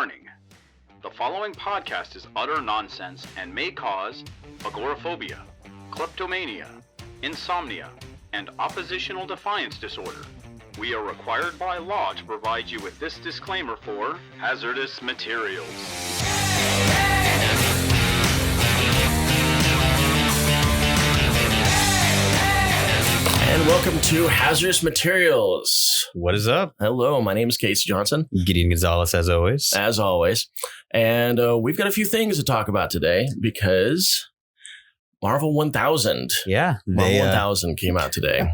Warning. The following podcast is utter nonsense and may cause agoraphobia, kleptomania, insomnia, and oppositional defiance disorder. We are required by law to provide you with this disclaimer for hazardous materials. And welcome to Hazardous Materials. What is up? Hello, my name is Casey Johnson. Gideon Gonzalez, as always. As always. And we've got a few things to talk about today because Marvel 1000. Yeah. Marvel 1000 came out today.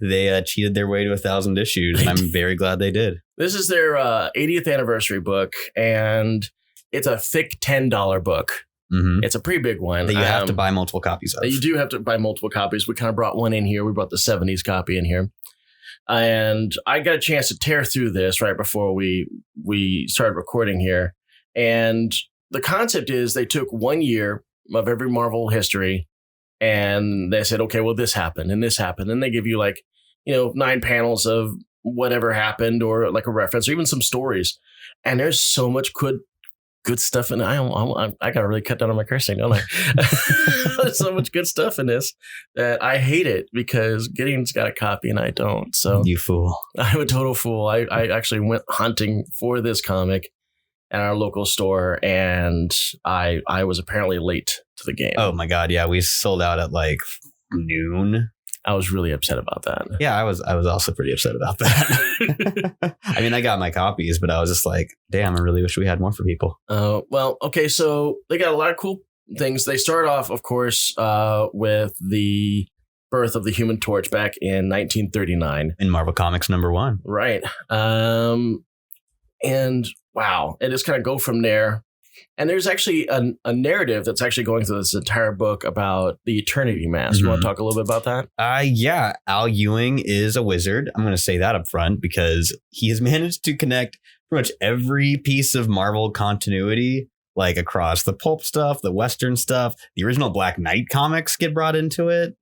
They cheated their way to 1,000 issues, and I'm very glad they did. This is their 80th anniversary book, and it's a thick $10 book. Mm-hmm. It's a pretty big one. That you have to buy multiple copies of. You do have to buy multiple copies. We kind of brought one in here. We brought the 70s copy in here. And I got a chance to tear through this right before we started recording here. And the concept is they took 1 year of every Marvel history and they said, okay, well, this happened and this happened. And they give you 9 panels of whatever happened or like a reference or even some stories. And there's so much good stuff in it. I got to really cut down on my cursing, don't I? There's so much good stuff in this that I hate it because Gideon's got a copy and I don't. So you fool. I'm a total fool. I actually went hunting for this comic at our local store and I was apparently late to the game. Oh my God. Yeah. We sold out at noon. I was really upset about that. Yeah, I was also pretty upset about that. I mean, I got my copies, but I was just like, damn, I really wish we had more for people. Well, okay, so they got a lot of cool things. They start off, of course, with the birth of the Human Torch back in 1939. In Marvel Comics #1. Right. And wow, and just kind of go from there. And there's actually a narrative that's actually going through this entire book about the Eternity Mask. Mm-hmm. You want to talk a little bit about that? Yeah. Al Ewing is a wizard. I'm going to say that up front because he has managed to connect pretty much every piece of Marvel continuity, across the pulp stuff, the Western stuff. The original Black Knight comics get brought into it.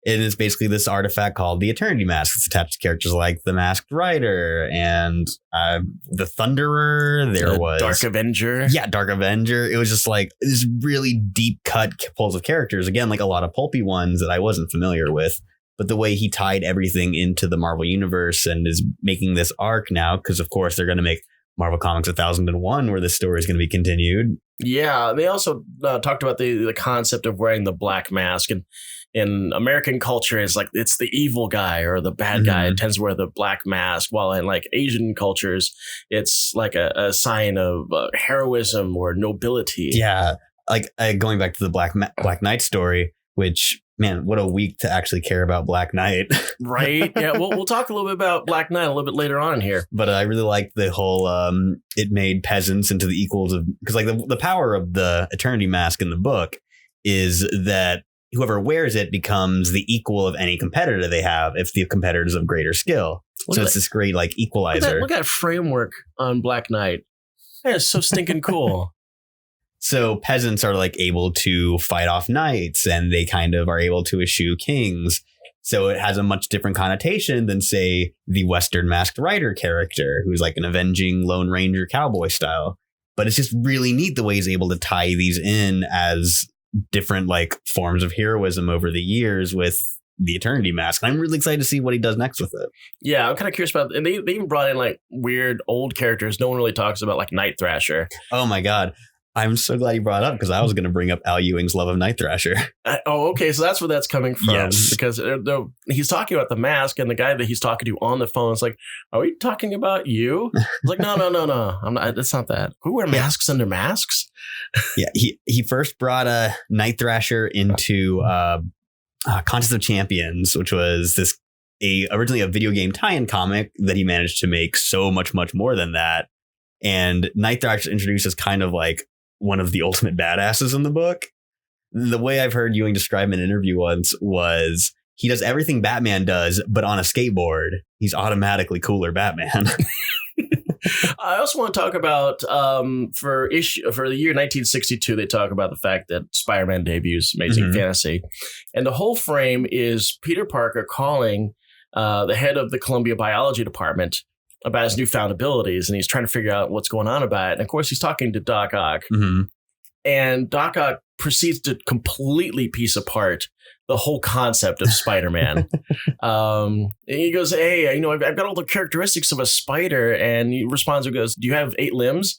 It is basically this artifact called the Eternity Mask. It's attached to characters like the Masked Rider and the Thunderer. There was Dark Avenger. Yeah, Dark Avenger. It was just this really deep cut pulls of characters. Again, a lot of pulpy ones that I wasn't familiar with. But the way he tied everything into the Marvel Universe and is making this arc now, because of course they're going to make Marvel Comics 1001 where this story is going to be continued. Yeah, they also talked about the concept of wearing the black mask, and in American culture, it's the evil guy or the bad guy. It tends to wear the black mask, while in Asian cultures, it's a sign of heroism or nobility. Yeah, going back to the Black Knight story, which. Man, what a week to actually care about Black Knight. Right. Yeah. We'll talk a little bit about Black Knight a little bit later on in here. But I really like the whole it made peasants into the equals of, because the power of the Eternity Mask in the book is that whoever wears it becomes the equal of any competitor they have if the competitor is of greater skill. So it's this great equalizer. Look at that framework on Black Knight. That is so stinking cool. So peasants are able to fight off knights and they kind of are able to eschew kings. So it has a much different connotation than, say, the Western Masked Rider character, who's an avenging Lone Ranger cowboy style. But it's just really neat the way he's able to tie these in as different forms of heroism over the years with the Eternity Mask. And I'm really excited to see what he does next with it. Yeah, I'm kind of curious about, and they even brought in weird old characters no one really talks about, Night Thrasher. Oh my God. I'm so glad you brought it up because I was going to bring up Al Ewing's love of Night Thrasher. Okay. So that's where that's coming from. Yes. Because he's talking about the mask and the guy that he's talking to on the phone is are we talking about you? It's no. I'm not. It's not that. Who wear masks under masks? Yeah. He first brought Night Thrasher into Contest of Champions, which was originally a video game tie-in comic that he managed to make so much, much more than that. And Night Thrasher introduced as kind of one of the ultimate badasses in the book. The way I've heard Ewing describe him in an interview once was he does everything Batman does, but on a skateboard. He's automatically cooler Batman. I also want to talk about for the year 1962, they talk about the fact that Spider-Man debuts Amazing Fantasy. And the whole frame is Peter Parker calling the head of the Columbia Biology Department about his newfound abilities, and he's trying to figure out what's going on about it. And of course, he's talking to Doc Ock, and Doc Ock proceeds to completely piece apart the whole concept of Spider-Man. He goes, "Hey, I've got all the characteristics of a spider," and he responds and goes, "Do you have 8 limbs?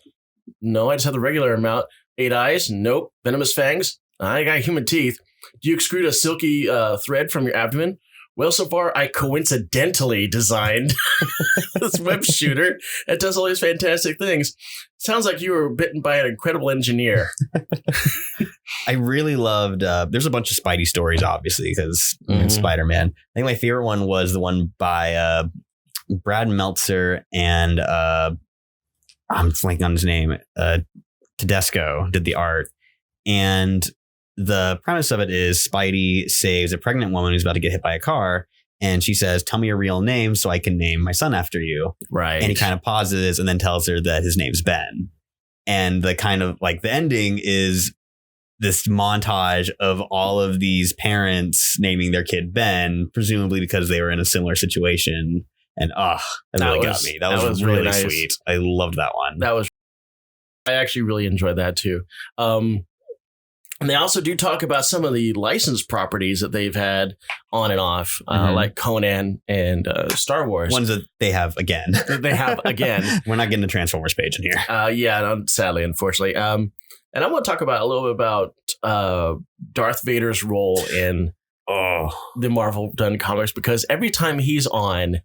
No, I just have the regular amount. 8 eyes? Nope. Venomous fangs? I got human teeth. Do you extrude a silky thread from your abdomen? Well, so far, I coincidentally designed this web shooter that does all these fantastic things. Sounds like you were bitten by an incredible engineer." I really loved, there's a bunch of Spidey stories, obviously, because Spider-Man. I think my favorite one was the one by Brad Meltzer and I'm blanking on his name. Tedesco did the art. And the premise of it is Spidey saves a pregnant woman who's about to get hit by a car. And she says, "Tell me your real name so I can name my son after you." Right. And he kind of pauses and then tells her that his name's Ben. And the kind of like the ending is this montage of all of these parents naming their kid Ben, presumably because they were in a similar situation. And that really got me. That was really nice. Sweet. I loved that one. I actually really enjoyed that too. And they also do talk about some of the licensed properties that they've had on and off, like Conan and Star Wars. Ones that they have again. We're not getting a Transformers page in here. Sadly, unfortunately. And I want to talk about a little bit about Darth Vader's role in the Marvel done comics, because every time he's on.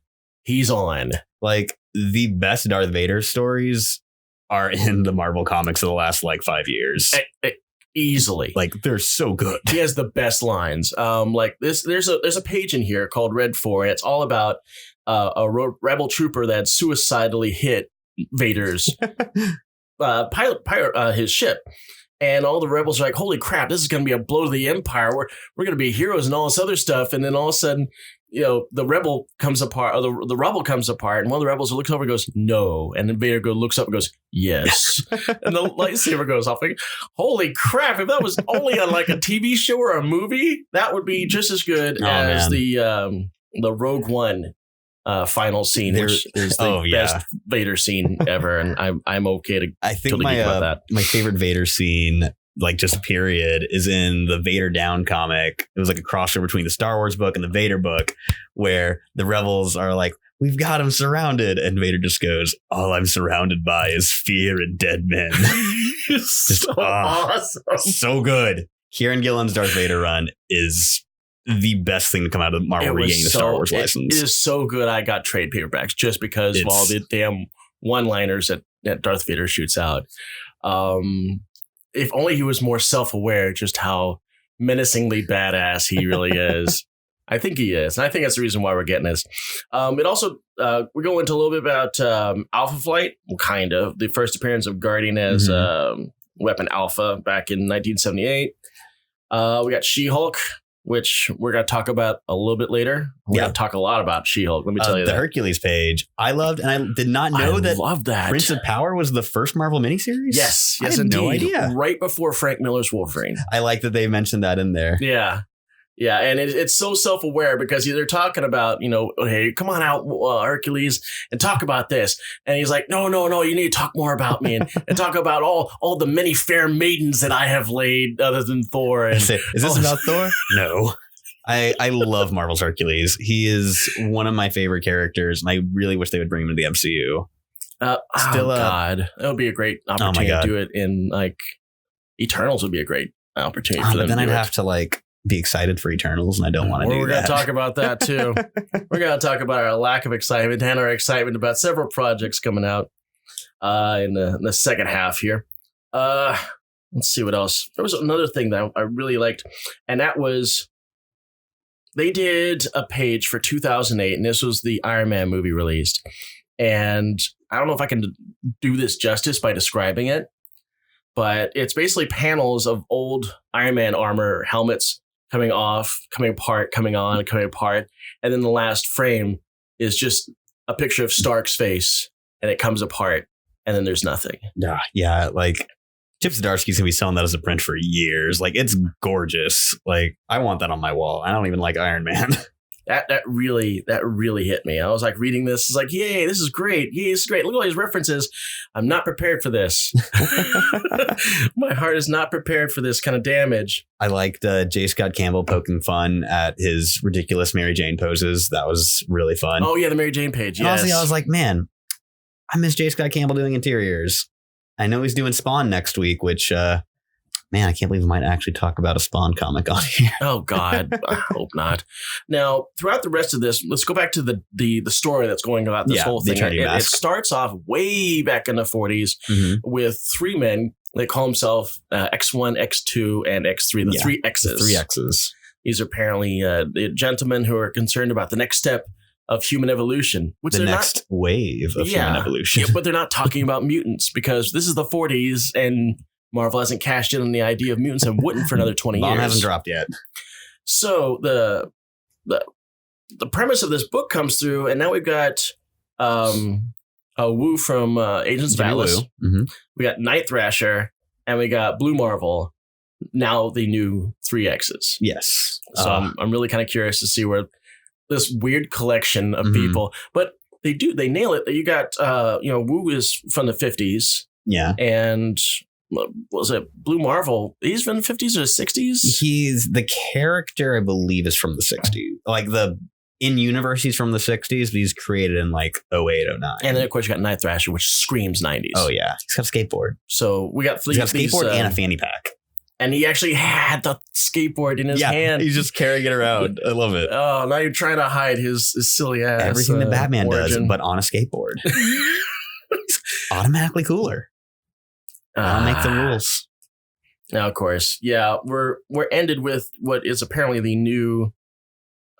Like, the best Darth Vader stories are in the Marvel comics of the last 5 years. Easily. Like, they're so good. He has the best lines. Like this, there's a page in here called Red 4, and it's all about a rebel trooper that suicidally hit Vader's his ship. And all the rebels are like, "Holy crap, this is going to be a blow to the Empire. We're going to be heroes and all this other stuff." And then all of a sudden, the rebel comes apart, or the rubble comes apart, and one of the rebels looks over and goes, "No." And then Vader looks up and goes, "Yes." And the lightsaber goes off. Like, holy crap, if that was only on like a TV show or a movie, that would be just as good as the Rogue One final scene, which is the best Vader scene ever. And I'm okay to I think totally geek about that. My favorite Vader scene, like just period, is in the Vader Down comic. It was like a crossover between the Star Wars book and the Vader book, where the rebels are like, "We've got him surrounded," and Vader just goes, "All I'm surrounded by is fear and dead men." So awesome. So good. Kieran Gillen's Darth Vader run is the best thing to come out of Marvel regaining the Star Wars license. It is so good. I got trade paperbacks just because of all the damn one-liners that Darth Vader shoots out. If only he was more self-aware just how menacingly badass he really is. I think he is. And I think that's the reason why we're getting this. It also, we go into a little bit about Alpha Flight, kind of. The first appearance of Guardian as Weapon Alpha back in 1978. We got She-Hulk, which we're going to talk about a little bit later. We're going to talk a lot about She-Hulk. Let me tell you the that. Hercules page, I loved, and I did not know that Prince of Power was the first Marvel miniseries. Yes, I had no idea. Right before Frank Miller's Wolverine. I like that they mentioned that in there. Yeah. Yeah, and it's so self-aware because they're talking about, "Hey, come on out, Hercules, and talk about this." And he's like, no, you need to talk more about me and talk about all the many fair maidens that I have laid other than Thor. And, is this about Thor? No. I love Marvel's Hercules. He is one of my favorite characters, and I really wish they would bring him to the MCU. God. That would be a great opportunity to do it in, Eternals would be a great opportunity for them. But then I'd have to, be excited for Eternals, and I don't want to do that. We're going to talk about that too. We're going to talk about our lack of excitement and our excitement about several projects coming out in the second half here. Let's see what else. There was another thing that I really liked, and that was they did a page for 2008, and this was the Iron Man movie released. And I don't know if I can do this justice by describing it, but it's basically panels of old Iron Man armor helmets coming off, coming apart, coming on, coming apart. And then the last frame is just a picture of Stark's face, and it comes apart, and then there's nothing. Yeah. Chip Zdarsky's going to be selling that as a print for years. It's gorgeous. I want that on my wall. I don't even like Iron Man. That really hit me. I was like reading this. It's like, yay, this is great. Yay, this is great. Look at all these references. I'm not prepared for this. My heart is not prepared for this kind of damage. I liked J. Scott Campbell poking fun at his ridiculous Mary Jane poses. That was really fun. Oh, yeah, the Mary Jane page. And Yes. honestly, I was like, man, I miss J. Scott Campbell doing interiors. I know he's doing Spawn next week, which, man, I can't believe we might actually talk about a Spawn comic on here. Oh, God. I hope not. Now, throughout the rest of this, let's go back to the story that's going about this whole the thing. Eternity It Mask. starts off way back in the 40s with three men. They call themselves X1, X2, and X3, the three X's. The three X's. These are apparently the gentlemen who are concerned about the next step of human evolution. Which The they're next wave of human evolution. Yeah, but they're not talking about mutants because this is the 40s and Marvel hasn't cashed in on the idea of mutants and wouldn't for another 20 Bomb years. hasn't dropped yet. So the premise of this book comes through, and now we've got a Wu from Agents of Atlas. We got Night Thrasher, and we got Blue Marvel. Now the new 3Xs. Yes. So I'm really kind of curious to see where this weird collection of people, but they nail it. You got Wu is from the 50s. Yeah. And what was it Blue Marvel? He's from the 50s or 60s? He's the character, I believe, is from the 60s. Like in universe, he's from the 60s, but he's created in like 08, 09. And then, of course, you got Night Thrasher, which screams 90s. Oh, yeah. He's got a skateboard. So we got He's got a skateboard and a fanny pack. And he actually had the skateboard in his hand. He's just carrying it around. I love it. Oh, now you're trying to hide his silly ass. Everything that Batman origin. does, but on a skateboard. It's automatically cooler. I'll make the rules. Now, of course, we're ended with what is apparently the new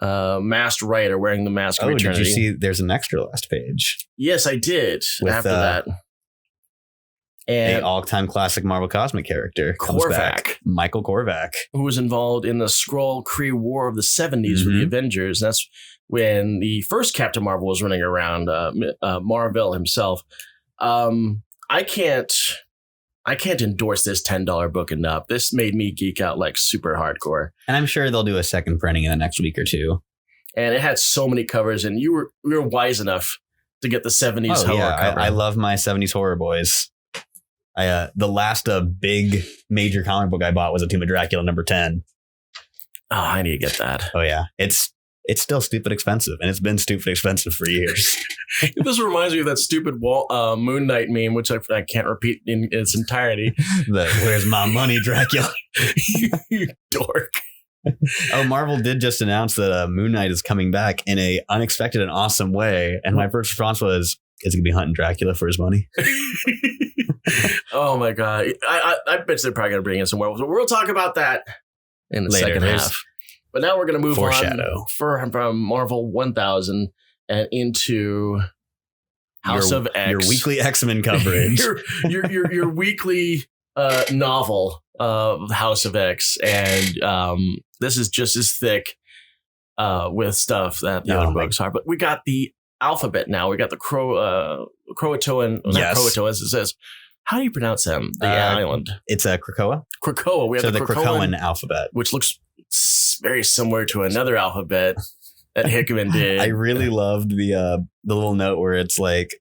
masked rider wearing the mask of eternity. Did you see there's an extra last page? Yes, I did. With, after that. And a all-time classic Marvel Cosmic character comes back. Michael Korvac. Who was involved in the Skrull-Kree War of the 70s with the Avengers. That's when the first Captain Marvel was running around, Marvel himself. I can't endorse this $10 book enough. This made me geek out like super hardcore. And I'm sure they'll do a second printing in the next week or two. And it had so many covers, and you were wise enough to get the 70s horror cover. I love my 70s horror boys. The last big major comic book I bought was A Tomb of Dracula #10. Oh, I need to get that. Oh yeah, it's still stupid expensive, and it's been stupid expensive for years. This reminds me of that stupid Moon Knight meme, which I can't repeat in its entirety. Where's my money, Dracula? You dork. Oh, Marvel did just announce that Moon Knight is coming back in a unexpected and awesome way, and my first response was, "Is he gonna be hunting Dracula for his money?" Oh my god! I bet they're probably gonna bring in some werewolves. We'll talk about that in the second half. But now we're gonna move on from Marvel 1000 and into House of X. Your weekly X-Men coverage. your weekly novel of House of X, and this is just as thick with stuff that the other books are. But we got the alphabet now. We got the Croatoan. Yes. Croatoan, as it says. How do you pronounce them? The island. It's Krakoa. Krakoa. We have the Krakoan alphabet, which looks very similar to another alphabet that Hickman did. I really loved the little note where it's like,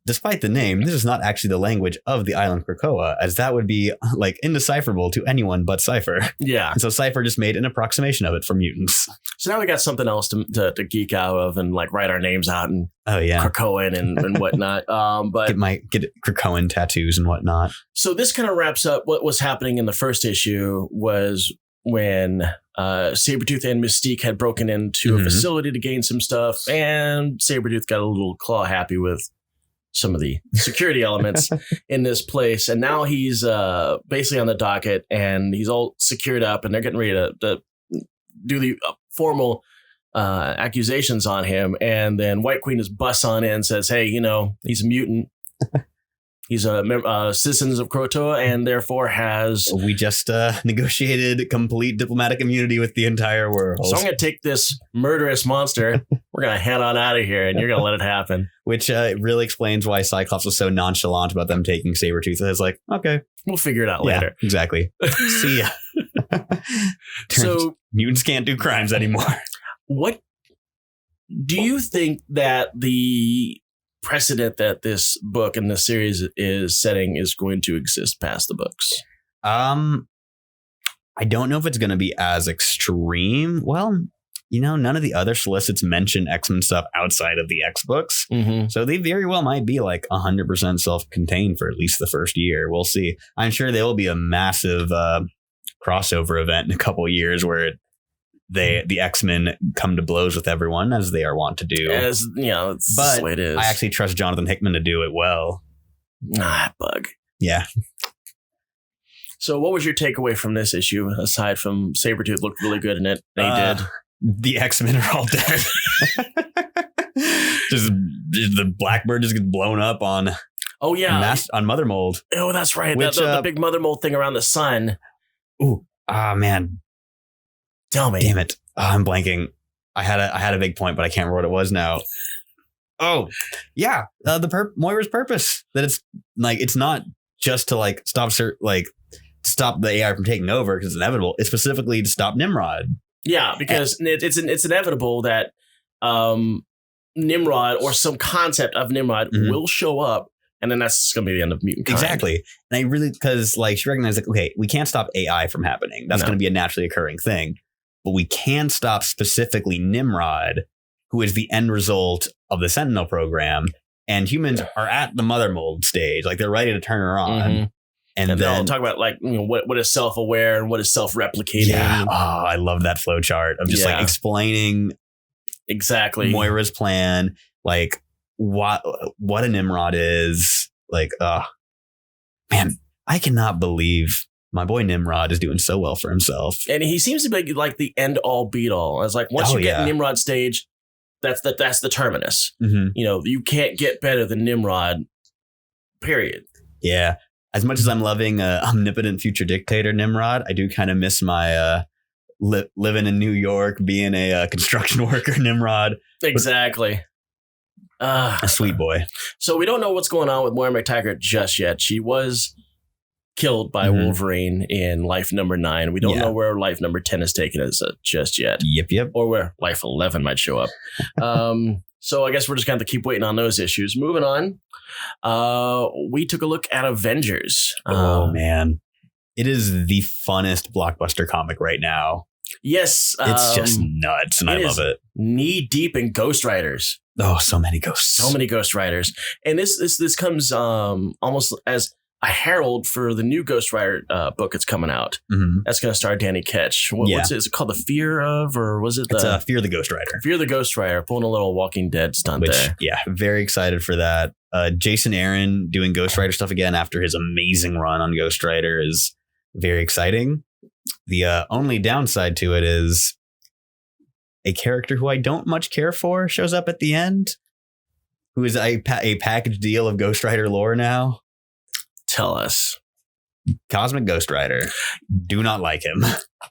despite the name, this is not actually the language of the island Krakoa, as that would be like indecipherable to anyone but Cypher. Yeah. And so Cypher just made an approximation of it for mutants. So now we got something else to geek out of and like write our names out and Krakoan and whatnot. But get Krakoan tattoos and whatnot. So this kind of wraps up what was happening in the first issue was when Sabretooth and Mystique had broken into a facility to gain some stuff, and Sabretooth got a little claw happy with some of the security elements in this place. And now he's basically on the docket, and he's all secured up, and they're getting ready to do the formal accusations on him. And then White Queen just busts on in and says, hey, he's a mutant. He's a citizen of Krakoa, and therefore has... We just negotiated complete diplomatic immunity with the entire world. So I'm going to take this murderous monster. We're going to head on out of here, and you're going to let it happen. Which really explains why Cyclops was so nonchalant about them taking Sabretooth. It's like, okay. We'll figure it out later. Exactly. See ya. So mutants can't do crimes anymore. What do you think that the precedent that this book and this series is setting is going to exist past the books? I don't know if it's going to be as extreme. Well, none of the other solicits mention X-Men stuff outside of the X books. Mm-hmm. So they very well might be like 100% self-contained for at least the first year. We'll see. I'm sure there will be a massive crossover event in a couple of years where the X-Men come to blows with everyone, as they are wont to do. As it's the way it is. I actually trust Jonathan Hickman to do it well. Bug. Yeah. So what was your takeaway from this issue, aside from Sabretooth looked really good in it? They did. The X-Men are all dead. just the Blackbird just gets blown up on on Mother Mold. Oh, that's right. Which, the big Mother Mold thing around the sun. Ooh. Man. Tell me. Damn it. I'm blanking. I had a big point, but I can't remember what it was now. Oh, yeah. Moira's purpose. That it's not just to stop the AI from taking over because it's inevitable. It's specifically to stop Nimrod. Yeah, because it's inevitable that Nimrod or some concept of Nimrod will show up, and then that's going to be the end of mutant kind. Exactly. And I really, because she recognized okay, we can't stop AI from happening. That's going to be a naturally occurring thing. But we can stop specifically Nimrod, who is the end result of the Sentinel program. And humans are at the Mother Mold stage. They're ready to turn her on. Mm-hmm. And then they'll talk about what is self-aware and what is self-replicating. Yeah. Oh, I love that flow chart of just explaining exactly Moira's plan, what a Nimrod is. Man, I cannot believe my boy Nimrod is doing so well for himself. And he seems to be the end all beat all. It's once you get Nimrod stage, that's the terminus. Mm-hmm. You can't get better than Nimrod, period. Yeah. As much as I'm loving omnipotent future dictator Nimrod, I do kind of miss my living in New York, being a construction worker Nimrod. Exactly. A sweet boy. So we don't know what's going on with Moira McTaggart just yet. She was killed by Wolverine in life number 9. We don't know where life number 10 is taken us just yet. Yep. Or where life 11 might show up. So I guess we're just going to have to keep waiting on those issues. Moving on. We took a look at Avengers. Oh, man. It is the funnest blockbuster comic right now. Yes. It's just nuts, and I love it. Knee deep in Ghost Riders. Oh, so many ghosts. So many Ghost Riders. And this comes almost as a herald for the new Ghost Rider book that's coming out. Mm-hmm. That's going to star Danny Ketch. What's it? Is it called The Fear of, or was it It's Fear the Ghost Rider. Fear the Ghost Rider, pulling a little Walking Dead stunt there. Yeah, very excited for that. Jason Aaron doing Ghost Rider stuff again after his amazing run on Ghost Rider is very exciting. The only downside to it is a character who I don't much care for shows up at the end, who is a package deal of Ghost Rider lore now. Tell us. Cosmic Ghost Rider. Do not like him.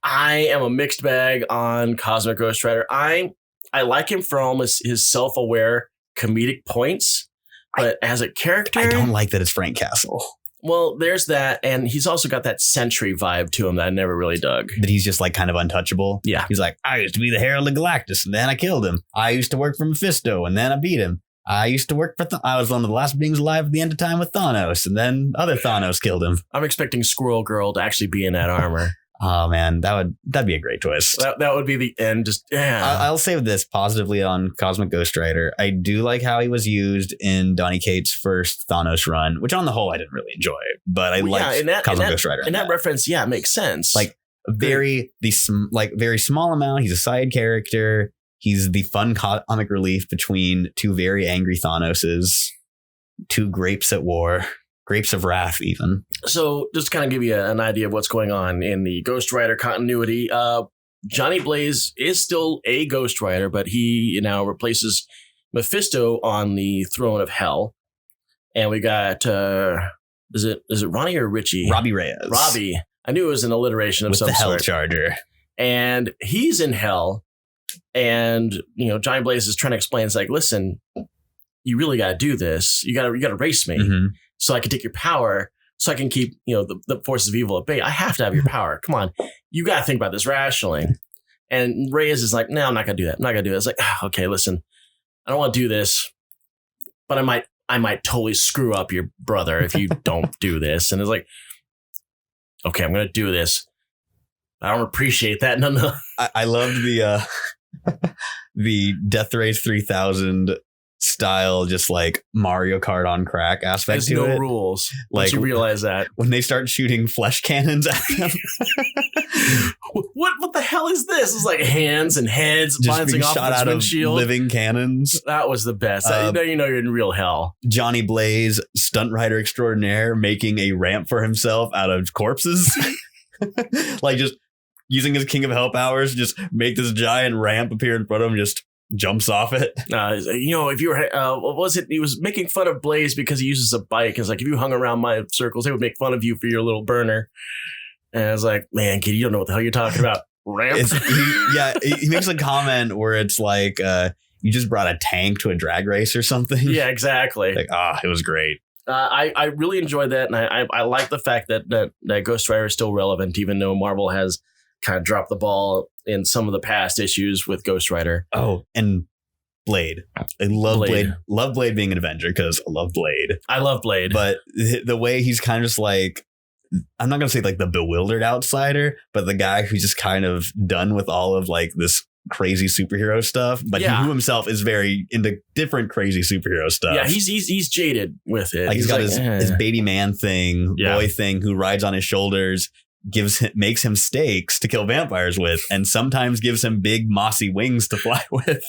I am a mixed bag on Cosmic Ghost Rider. I like him for almost his self-aware comedic points, but as a character, I don't like that it's Frank Castle. Well, there's that, and he's also got that Sentry vibe to him that I never really dug. That he's just kind of untouchable. Yeah. He's I used to be the Herald of Galactus, and then I killed him. I used to work for Mephisto, and then I beat him. I used to work for I was one of the last beings alive at the end of time with Thanos, and then other Thanos killed him. I'm expecting Squirrel Girl to actually be in that armor. Oh man, that'd be a great twist. That would be the end. Just I'll say this positively on Cosmic Ghost Rider. I do like how he was used in Donny Cates' first Thanos run, which on the whole I didn't really enjoy, but I liked Cosmic Ghost Rider. In that reference, it makes sense. Very small amount. He's a side character. He's the fun comic relief between two very angry Thanoses, two grapes at war. Grapes of Wrath, even. So, just to kind of give you an idea of what's going on in the Ghost Rider continuity, Johnny Blaze is still a Ghost Rider, but he now replaces Mephisto on the throne of Hell. And we got, is it Ronnie or Richie? Robbie Reyes. Robbie. I knew it was an alliteration of some sort. With the Hell Charger. And he's in Hell. And, Johnny Blaze is trying to explain, it's listen, you really got to do this. You got to race me. Mm-hmm. So I can take your power, so I can keep, the forces of evil at bay. I have to have your power. Come on. You got to think about this rationally. And Reyes is like, no, I'm not going to do that. I'm not going to do that. It's like, okay, listen, I don't want to do this, but I might totally screw up your brother if you don't do this. And it's like, okay, I'm going to do this. I don't appreciate that. No. I loved the Death Race 3000 style, just like Mario Kart on crack aspect There's to no it. rules. Like, you realize that when they start shooting flesh cannons at them. what the hell is this? It's like hands and heads Just bouncing being off shot his out windshield. of living cannons. That was the best. You know you're in real hell. Johnny Blaze, stunt rider extraordinaire, making a ramp for himself out of corpses. Like just using his King of Hell powers, just make this giant ramp appear in front of him, just jumps off it. If you were, what was it? He was making fun of Blaze because he uses a bike. It's like, if you hung around my circles, they would make fun of you for your little burner. And I was like, man, kid, you don't know what the hell you're talking about. Ramp. He makes a comment where it's like, you just brought a tank to a drag race or something. Yeah, exactly. Like, it was great. I really enjoyed that. And I like the fact that Ghost Rider is still relevant, even though Marvel has kind of dropped the ball in some of the past issues with Ghost Rider. Oh, and Blade. I love Blade. Love Blade being an Avenger because I love Blade. I love Blade. But the way he's kind of just like, I'm not going to say like the bewildered outsider, but the guy who's just kind of done with all of like this crazy superhero stuff. But he who himself is very into different crazy superhero stuff. Yeah, he's jaded with it. Like he's got his baby man thing, boy thing, who rides on his shoulders, makes him stakes to kill vampires with, and sometimes gives him big mossy wings to fly with.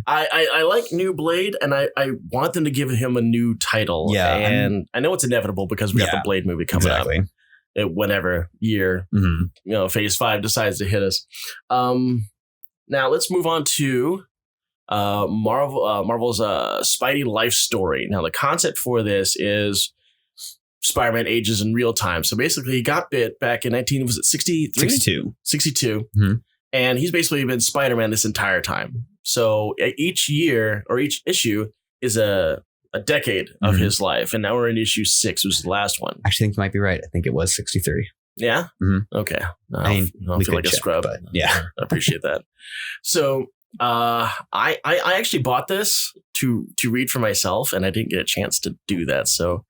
I like New Blade, and I want them to give him a new title. Yeah, and I know it's inevitable because we got the Blade movie coming up. Whenever year, Phase 5 decides to hit us. Now let's move on to Marvel's Spidey life story. Now the concept for this is Spider-Man ages in real time. So basically, he got bit back in 63? 62. Mm-hmm. And he's basically been Spider-Man this entire time. So each year or each issue is a decade of his life. And now we're in issue 6, which was the last one. I actually think you might be right. I think it was 63. Yeah? Mm-hmm. Okay. I don't feel like a scrub. But yeah. I appreciate that. So I actually bought this to read for myself, and I didn't get a chance to do that. So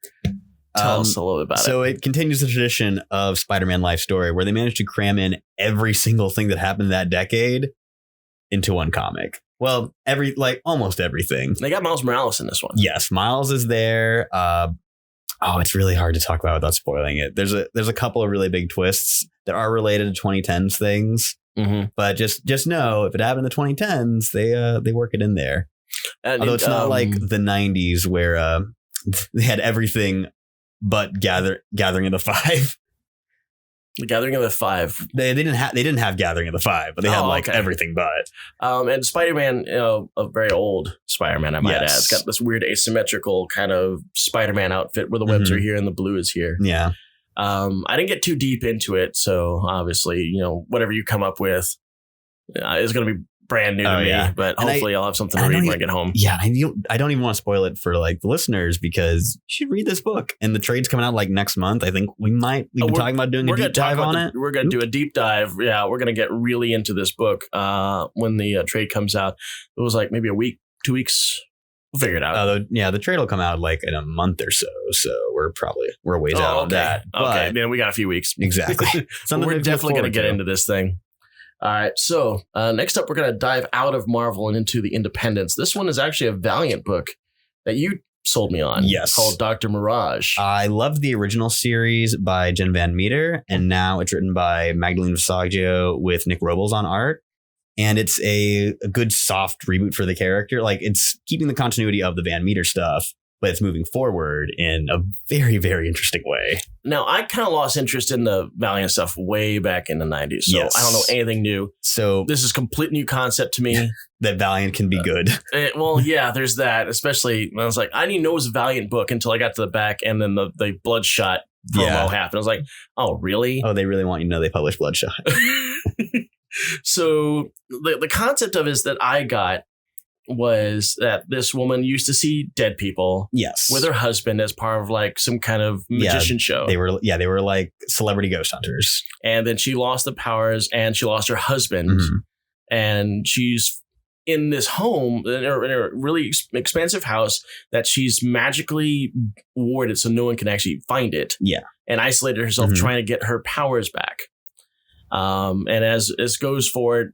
tell us a little bit about it. So it continues the tradition of Spider-Man life story where they managed to cram in every single thing that happened that decade into one comic. Well, almost everything. They got Miles Morales in this one. Yes, Miles is there. It's really hard to talk about without spoiling it. There's a couple of really big twists that are related to 2010s things. Mm-hmm. But just know if it happened in the 2010s, they work it in there. Although it's not like the 90s where they had everything but Gathering of the Five. The Gathering of the Five. They didn't have Gathering of the Five, but they had everything but. And Spider-Man, a very old Spider-Man, I might add. It's got this weird asymmetrical kind of Spider-Man outfit where the webs are here and the blue is here. Yeah. I didn't get too deep into it, so obviously, whatever you come up with is going to be brand new to me. Yeah. But hopefully, I'll have something to read when I get home. Yeah, I don't even want to spoil it for like the listeners because you should read this book. And the trade's coming out like next month. I think we've been talking about doing a deep dive on it. We're going to do a deep dive. Yeah, we're going to get really into this book when the trade comes out. It was like maybe a week, 2 weeks. We'll figure it out. The trade will come out like in a month or so. So we're a ways out on that. Okay, then we got a few weeks. Exactly. We're definitely going to get into this thing. All right. So next up, we're going to dive out of Marvel and into the independents. This one is actually a Valiant book that you sold me on. Yes. Called Dr. Mirage. I loved the original series by Jen Van Meter, and now it's written by Magdalene Visaggio with Nick Robles on art. And it's a good soft reboot for the character. Like it's keeping the continuity of the Van Meter stuff, but it's moving forward in a very, very interesting way. Now, I kind of lost interest in the Valiant stuff way back in the 90s. So I don't know anything new. So this is a complete new concept to me. That Valiant can be good. There's that. Especially when I was like, I didn't even know it was a Valiant book until I got to the back and then the Bloodshot promo happened. I was like, oh, really? Oh, they really want you to know they published Bloodshot. So the concept of it is that I got was that this woman used to see dead people with her husband as part of like some kind of magician show. They were like celebrity ghost hunters. And then she lost the powers and she lost her husband and she's in this home, in a really expansive house that she's magically warded so no one can actually find it. Yeah. And isolated herself trying to get her powers back. And as goes forward,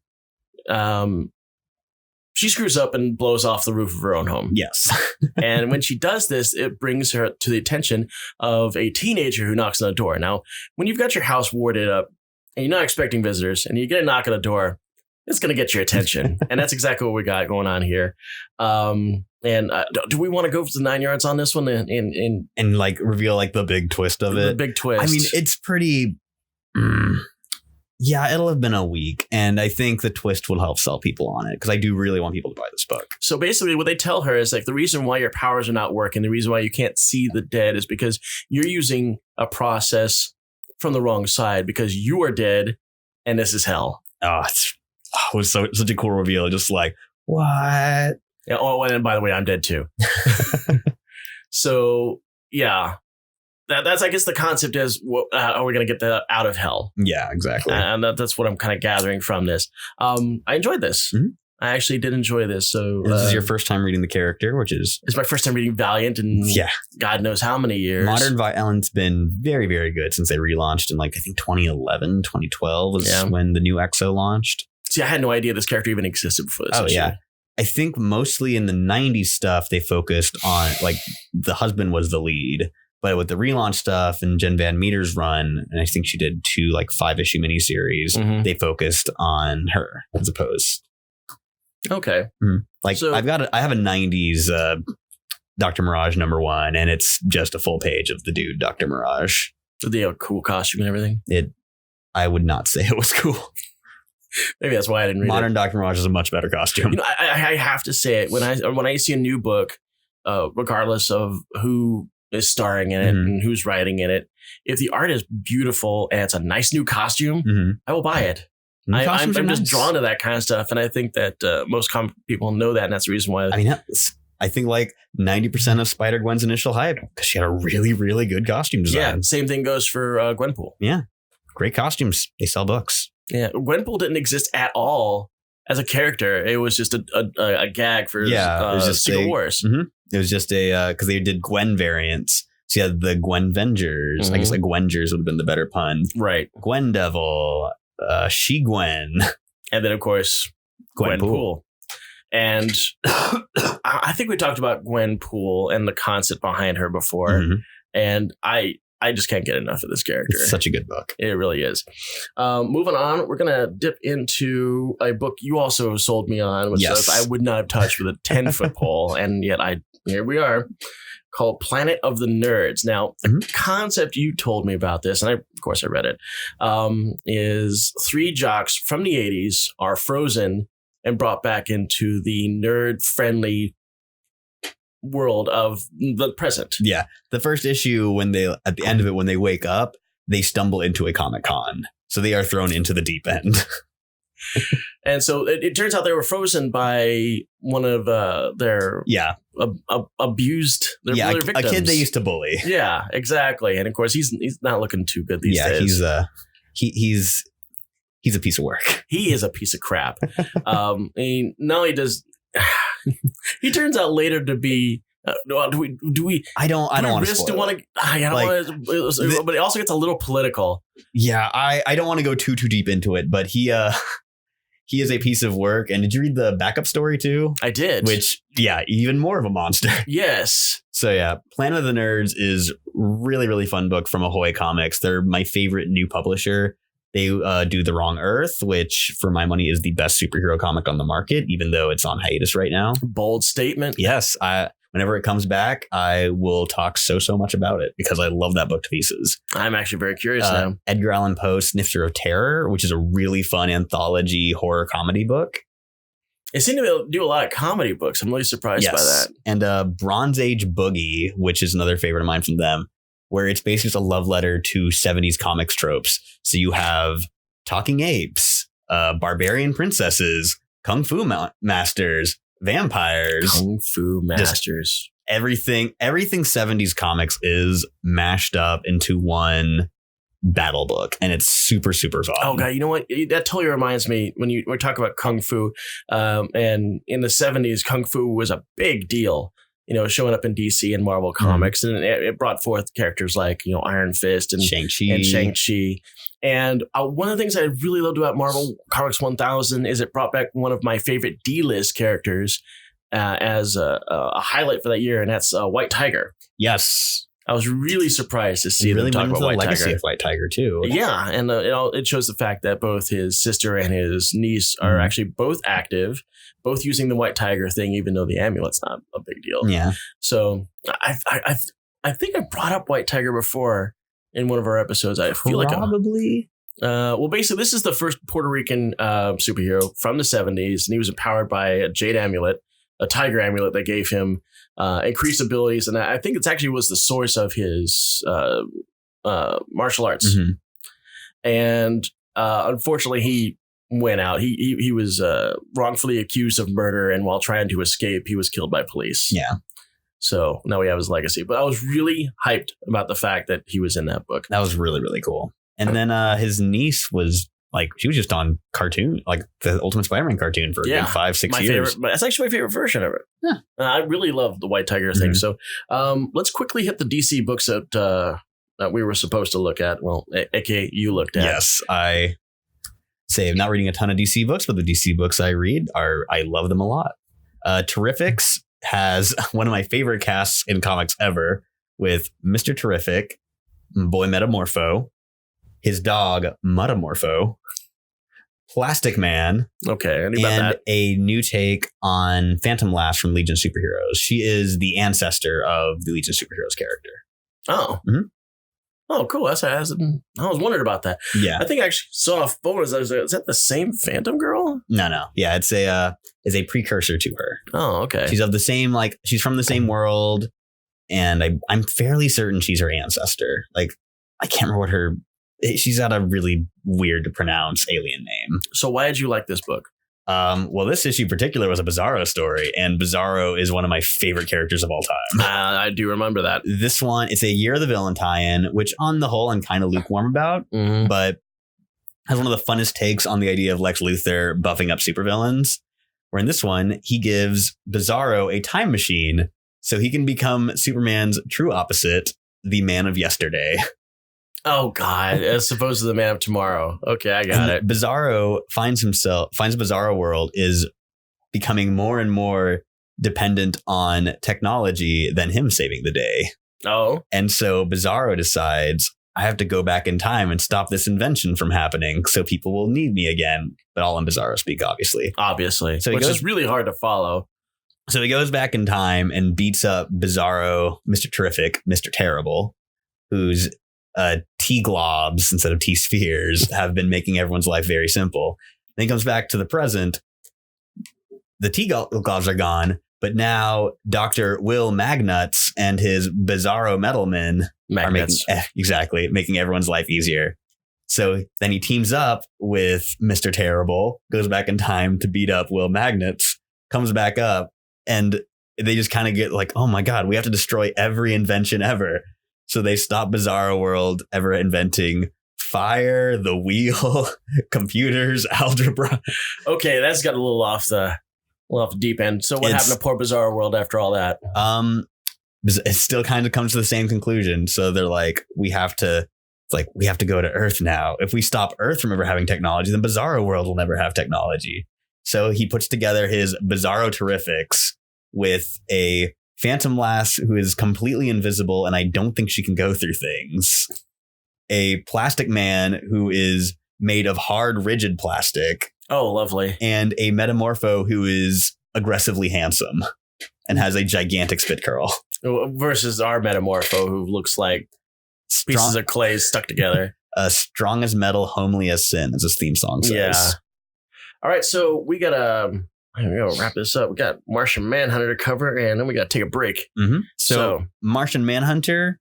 she screws up and blows off the roof of her own home. Yes. And when she does this, it brings her to the attention of a teenager who knocks on the door. Now, when you've got your house warded up and you're not expecting visitors and you get a knock on the door, it's going to get your attention. And that's exactly what we got going on here. And do we want to go for the 9 yards on this one and like reveal like the big twist of it? The big twist. I mean, it's pretty. Yeah, it'll have been a week. And I think the twist will help sell people on it because I do really want people to buy this book. So basically what they tell her is like the reason why your powers are not working, the reason why you can't see the dead is because you're using a process from the wrong side because you are dead and this is hell. It was such a cool reveal. Just like, what? Yeah. Oh, and by the way, I'm dead too. So, yeah. That's, I guess, the concept is, are we going to get that out of hell? Yeah, exactly. And that's what I'm kind of gathering from this. I enjoyed this. Mm-hmm. I actually did enjoy this. So this is your first time reading the character, which is... It's my first time reading Valiant in God knows how many years. Modern Violent's been very, very good since they relaunched in like, I think 2011, 2012 was when the new EXO launched. See, I had no idea this character even existed before this issue. Yeah. I think mostly in the 90s stuff, they focused on, like, the husband was the lead. But with the relaunch stuff and Jen Van Meter's run, and I think she did 2 like 5-issue miniseries, they focused on her as opposed. Okay. Like, so, I have a 90s Dr. Mirage #1, and it's just a full page of the dude, Dr. Mirage. Did they have a cool costume and everything? I would not say it was cool. Maybe that's why I didn't read Modern Dr. Mirage is a much better costume. You know, I have to say it when I see a new book, regardless of who is starring in it and who's writing in it, if the art is beautiful and it's a nice new costume, I will buy it. I'm just drawn to that kind of stuff, and I think that most comic people know that, and that's the reason why. I mean, I think like 90% of Spider-Gwen's initial hype because she had a really, really good costume design. Yeah, same thing goes for Gwenpool. Yeah, great costumes. They sell books. Yeah, Gwenpool didn't exist at all as a character. It was just a gag for it was just Secret Wars. It was just because they did Gwen variants. So you had the Gwen Vengers. I guess like Gwengers would have been the better pun. Right. Gwen Devil, She Gwen. And then, of course, Gwenpool. And I think we talked about Gwenpool and the concept behind her before. And I just can't get enough of this character. It's such a good book. It really is. Moving on, we're going to dip into a book you also sold me on, which I would not have touched with a 10-foot pole. And yet here we are, called Planet of the Nerds. Now, the concept you told me about this, and of course I read it, is 3 jocks from the 80s are frozen and brought back into the nerd-friendly world of the present. Yeah. The first issue, at the end of it, when they wake up, they stumble into a Comic-Con. So they are thrown into the deep end. And so it turns out they were frozen by one of their abused their victims. A kid they used to bully. Yeah, exactly. And of course, he's not looking too good these days. He's a piece of work. He is a piece of crap. I mean, not only does he turns out later to be. Do we? I don't want to spoil it. But it also gets a little political. Yeah, I don't want to go too deep into it, but he is a piece of work. And did you read the backup story too? I did. Which, even more of a monster. Yes. So yeah, Planet of the Nerds is really, really fun book from Ahoy Comics. They're my favorite new publisher. They do The Wrong Earth, which for my money is the best superhero comic on the market, even though it's on hiatus right now. Bold statement. Yes. Whenever it comes back, I will talk so much about it because I love that book to pieces. I'm actually very curious now. Edgar Allan Poe's Snifter of Terror, which is a really fun anthology horror comedy book. It seemed to do a lot of comedy books. I'm really surprised by that. And Bronze Age Boogie, which is another favorite of mine from them, where it's basically just a love letter to 70s comics tropes. So you have talking apes, barbarian princesses, kung fu masters, vampires, kung fu masters. Everything 70s comics is mashed up into one battle book, and it's super, super fun. Oh, God, you know what? That totally reminds me when we talk about Kung Fu. And in the 70s, Kung Fu was a big deal, showing up in DC and Marvel Comics. And it brought forth characters like, Iron Fist and Shang-Chi. And one of the things I really loved about Marvel Comics 1000 is it brought back one of my favorite D-list characters as a highlight for that year, and that's White Tiger. Yes. I was really surprised to see them talk about White Tiger. Of White Tiger too. Yeah, and it shows the fact that both his sister and his niece are actually both active, both using the White Tiger thing, even though the amulet's not a big deal. Yeah. So I think I brought up White Tiger before in one of our episodes. I feel probably. Well, basically, this is the first Puerto Rican superhero from the 70s, and he was empowered by a jade amulet, a tiger amulet that gave him increased abilities, and I think it actually was the source of his martial arts. Mm-hmm. And unfortunately, he went out. He was wrongfully accused of murder, and while trying to escape, he was killed by police. Yeah. So now we have his legacy. But I was really hyped about the fact that he was in that book. That was really, really cool. And then his niece was she was just on cartoon, like the Ultimate Spider-Man cartoon for 5-6 years. That's actually my favorite version of it. Yeah. I really love the White Tiger thing. So let's quickly hit the DC books that we were supposed to look at. Well, aka you looked at. Yes, I say I'm not reading a ton of DC books, but the DC books I read I love them a lot. Terrifics has one of my favorite casts in comics ever, with Mr. Terrific, Boy Metamorpho, his dog Mutamorpho, Plastic Man, and a new take on Phantom Lass from Legion Superheroes. She is the ancestor of the Legion Superheroes character. Oh. Mm-hmm. Oh, cool. I was wondering about that. Yeah. I think I actually saw photos. I was like, is that the same Phantom Girl? No. Yeah, it's a precursor to her. Oh, okay. She's of the same, she's from the same world, and I'm fairly certain she's her ancestor. I can't remember she's got a really weird to pronounce alien name. So why did you like this book? Well, this issue in particular was a Bizarro story, and Bizarro is one of my favorite characters of all time. I do remember that. This one, it's a Year of the Villain tie-in, which on the whole I'm kind of lukewarm about, but has one of the funnest takes on the idea of Lex Luthor buffing up supervillains, where in this one, he gives Bizarro a time machine so he can become Superman's true opposite, the Man of Yesterday. Oh, God, as opposed to the Man of Tomorrow. Okay, I got it. Bizarro finds Bizarro World is becoming more and more dependent on technology than him saving the day. Oh. And so Bizarro decides, I have to go back in time and stop this invention from happening so people will need me again. But all in Bizarro speak, obviously. So which is really hard to follow. So he goes back in time and beats up Bizarro, Mr. Terrific, Mr. Terrible, who's T-globs instead of T-spheres have been making everyone's life very simple. Then he comes back to the present. The T-globs are gone, but now Dr. Will Magnuts and his Bizarro Metalmen are making everyone's life easier. So then he teams up with Mr. Terrible, goes back in time to beat up Will Magnuts, comes back up, and they just kind of get like, oh my God, we have to destroy every invention ever. So they stop Bizarro World ever inventing fire, the wheel, computers, algebra. Okay, that's got a little off the deep end. So what happened to poor Bizarro World after all that? It still kind of comes to the same conclusion. So they're like, we have to go to Earth now. If we stop Earth from ever having technology, then Bizarro World will never have technology. So he puts together his Bizarro Terrifics with a Phantom Lass who is completely invisible, and I don't think she can go through things. A Plastic Man who is made of hard, rigid plastic. Oh, lovely. And a Metamorpho who is aggressively handsome and has a gigantic spit curl. Versus our Metamorpho who looks like pieces of clay stuck together. Strong as metal, homely as sin, as his theme song says. Yeah. All right, so we got to wrap this up. We got Martian Manhunter to cover, and then we got to take a break. Mm-hmm. So Martian Manhunter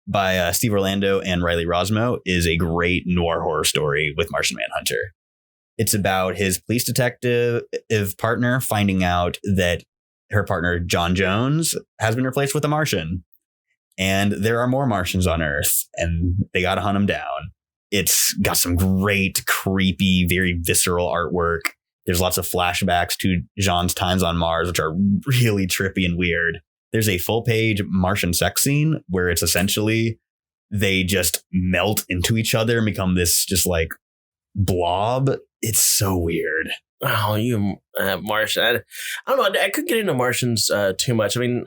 by Steve Orlando and Riley Rossmo is a great noir horror story with Martian Manhunter. It's about his police detective partner finding out that her partner, John Jones, has been replaced with a Martian. And there are more Martians on Earth, and they got to hunt him down. It's got some great, creepy, very visceral artwork. There's lots of flashbacks to Jean's times on Mars, which are really trippy and weird. There's a full-page Martian sex scene where it's essentially they just melt into each other and become this just like blob. It's so weird. Oh, you Martian. I don't know. I couldn't get into Martians too much. I mean,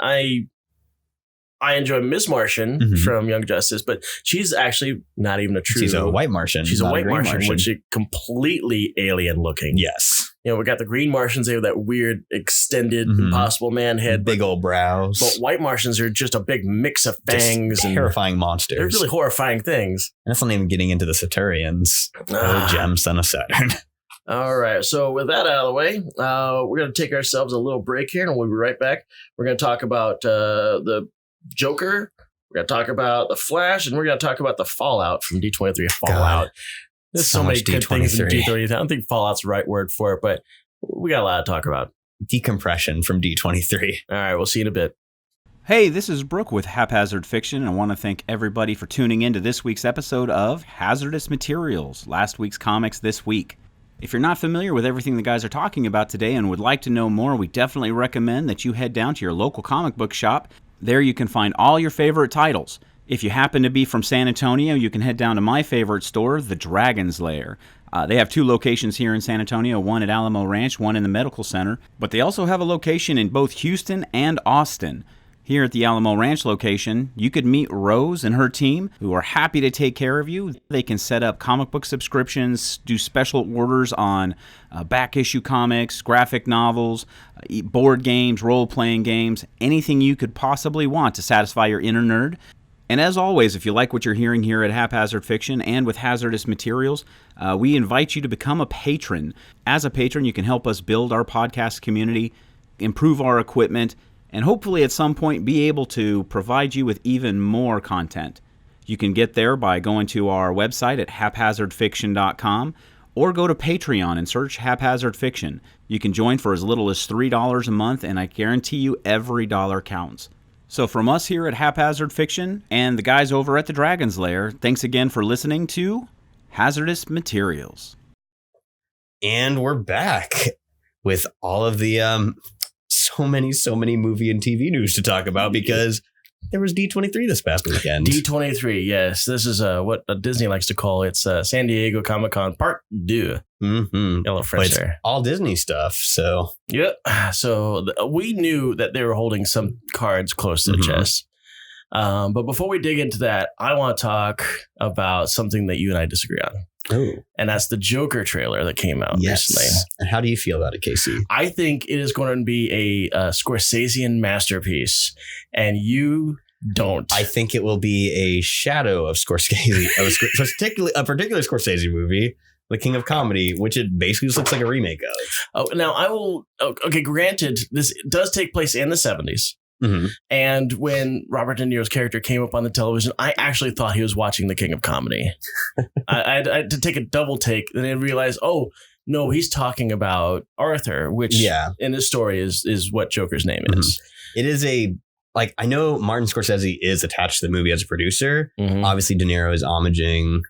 I enjoy Miss Martian from Young Justice, but she's actually not even a true. She's a white Martian. She's a white Martian, which is completely alien looking. Yes. You know, we got the green Martians. They have that weird, extended, impossible man head. Big old brows. But white Martians are just a big mix of fangs. Just terrifying monsters. They're really horrifying things. And that's not even getting into the Saturnians. Gem, son of Saturn. All right. So with that out of the way, we're going to take ourselves a little break here, and we'll be right back. We're going to talk about the Joker. We're going to talk about the Flash, and we're going to talk about the Fallout from D23 Fallout. God, There's so many good things in D23. I don't think Fallout's the right word for it, but we got a lot to talk about. Decompression from D23. All right. We'll see you in a bit. Hey, this is Brooke with Haphazard Fiction, and I want to thank everybody for tuning in to this week's episode of Hazardous Materials, last week's comics this week. If you're not familiar with everything the guys are talking about today and would like to know more, we definitely recommend that you head down to your local comic book shop. There you can find all your favorite titles. If you happen to be from San Antonio, you can head down to my favorite store, the Dragon's Lair. They have 2 locations here in San Antonio, one at Alamo Ranch, one in the Medical Center, but they also have a location in both Houston and Austin. Here at the Alamo Ranch location, you could meet Rose and her team, who are happy to take care of you. They can set up comic book subscriptions, do special orders on back issue comics, graphic novels, board games, role-playing games, anything you could possibly want to satisfy your inner nerd. And as always, if you like what you're hearing here at Haphazard Fiction and with Hazardous Materials, we invite you to become a patron. As a patron, you can help us build our podcast community, improve our equipment, and hopefully at some point be able to provide you with even more content. You can get there by going to our website at haphazardfiction.com or go to Patreon and search Haphazard Fiction. You can join for as little as $3 a month, and I guarantee you every dollar counts. So from us here at Haphazard Fiction and the guys over at the Dragon's Lair, thanks again for listening to Hazardous Materials. And we're back with all of the so many movie and TV news to talk about because there was D23 this past weekend. D23, yes. This is what Disney likes to call it's San Diego Comic-Con Part 2. Yellow French there. All Disney stuff, so. Yep. So we knew that they were holding some cards close to the chest. But before we dig into that, I want to talk about something that you and I disagree on. Oh. And that's the Joker trailer that came out recently. And how do you feel about it, Casey? I think it is going to be a Scorsesean masterpiece, and you don't. I think it will be a shadow of Scorsese, a particular Scorsese movie, The King of Comedy, which it basically just looks like a remake of. Oh, now I will. Okay, granted, this does take place in the 70s. And when Robert De Niro's character came up on the television, I actually thought he was watching The King of Comedy. I had to take a double take, and then realize, oh no, he's talking about Arthur, which in this story is what Joker's name is. It is I know Martin Scorsese is attached to the movie as a producer. Obviously, De Niro is homaging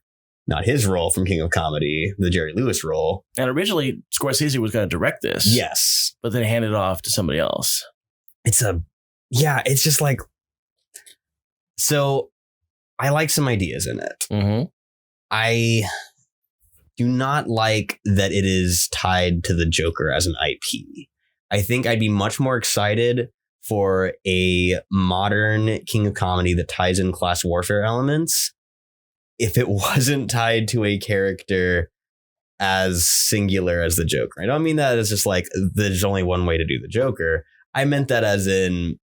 not his role from King of Comedy, the Jerry Lewis role. And originally, Scorsese was going to direct this. Yes, but then handed it off to somebody else. It's just like, so I like some ideas in it. I do not like that it is tied to the Joker as an IP. I think I'd be much more excited for a modern King of Comedy that ties in class warfare elements if it wasn't tied to a character as singular as the Joker. I don't mean that as just like there's only one way to do the Joker. I meant that as in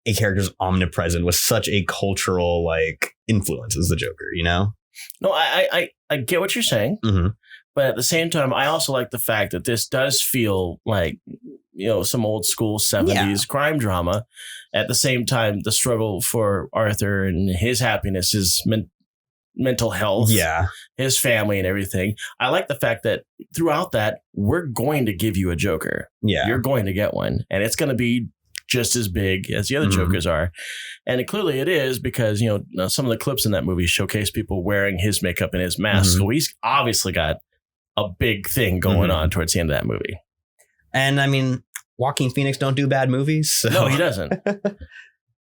a character's omnipresent with such a cultural influence as the Joker, you know? No, I get what you're saying. But at the same time, I also like the fact that this does feel like, some old school 70s crime drama. At the same time, the struggle for Arthur and his happiness, his mental health, his family and everything. I like the fact that throughout that, we're going to give you a Joker. You're going to get one. And it's going to be just as big as the other Jokers are. And clearly it is because, some of the clips in that movie showcase people wearing his makeup and his mask. So he's obviously got a big thing going on towards the end of that movie. And I mean, Joaquin Phoenix don't do bad movies. So. No, he doesn't.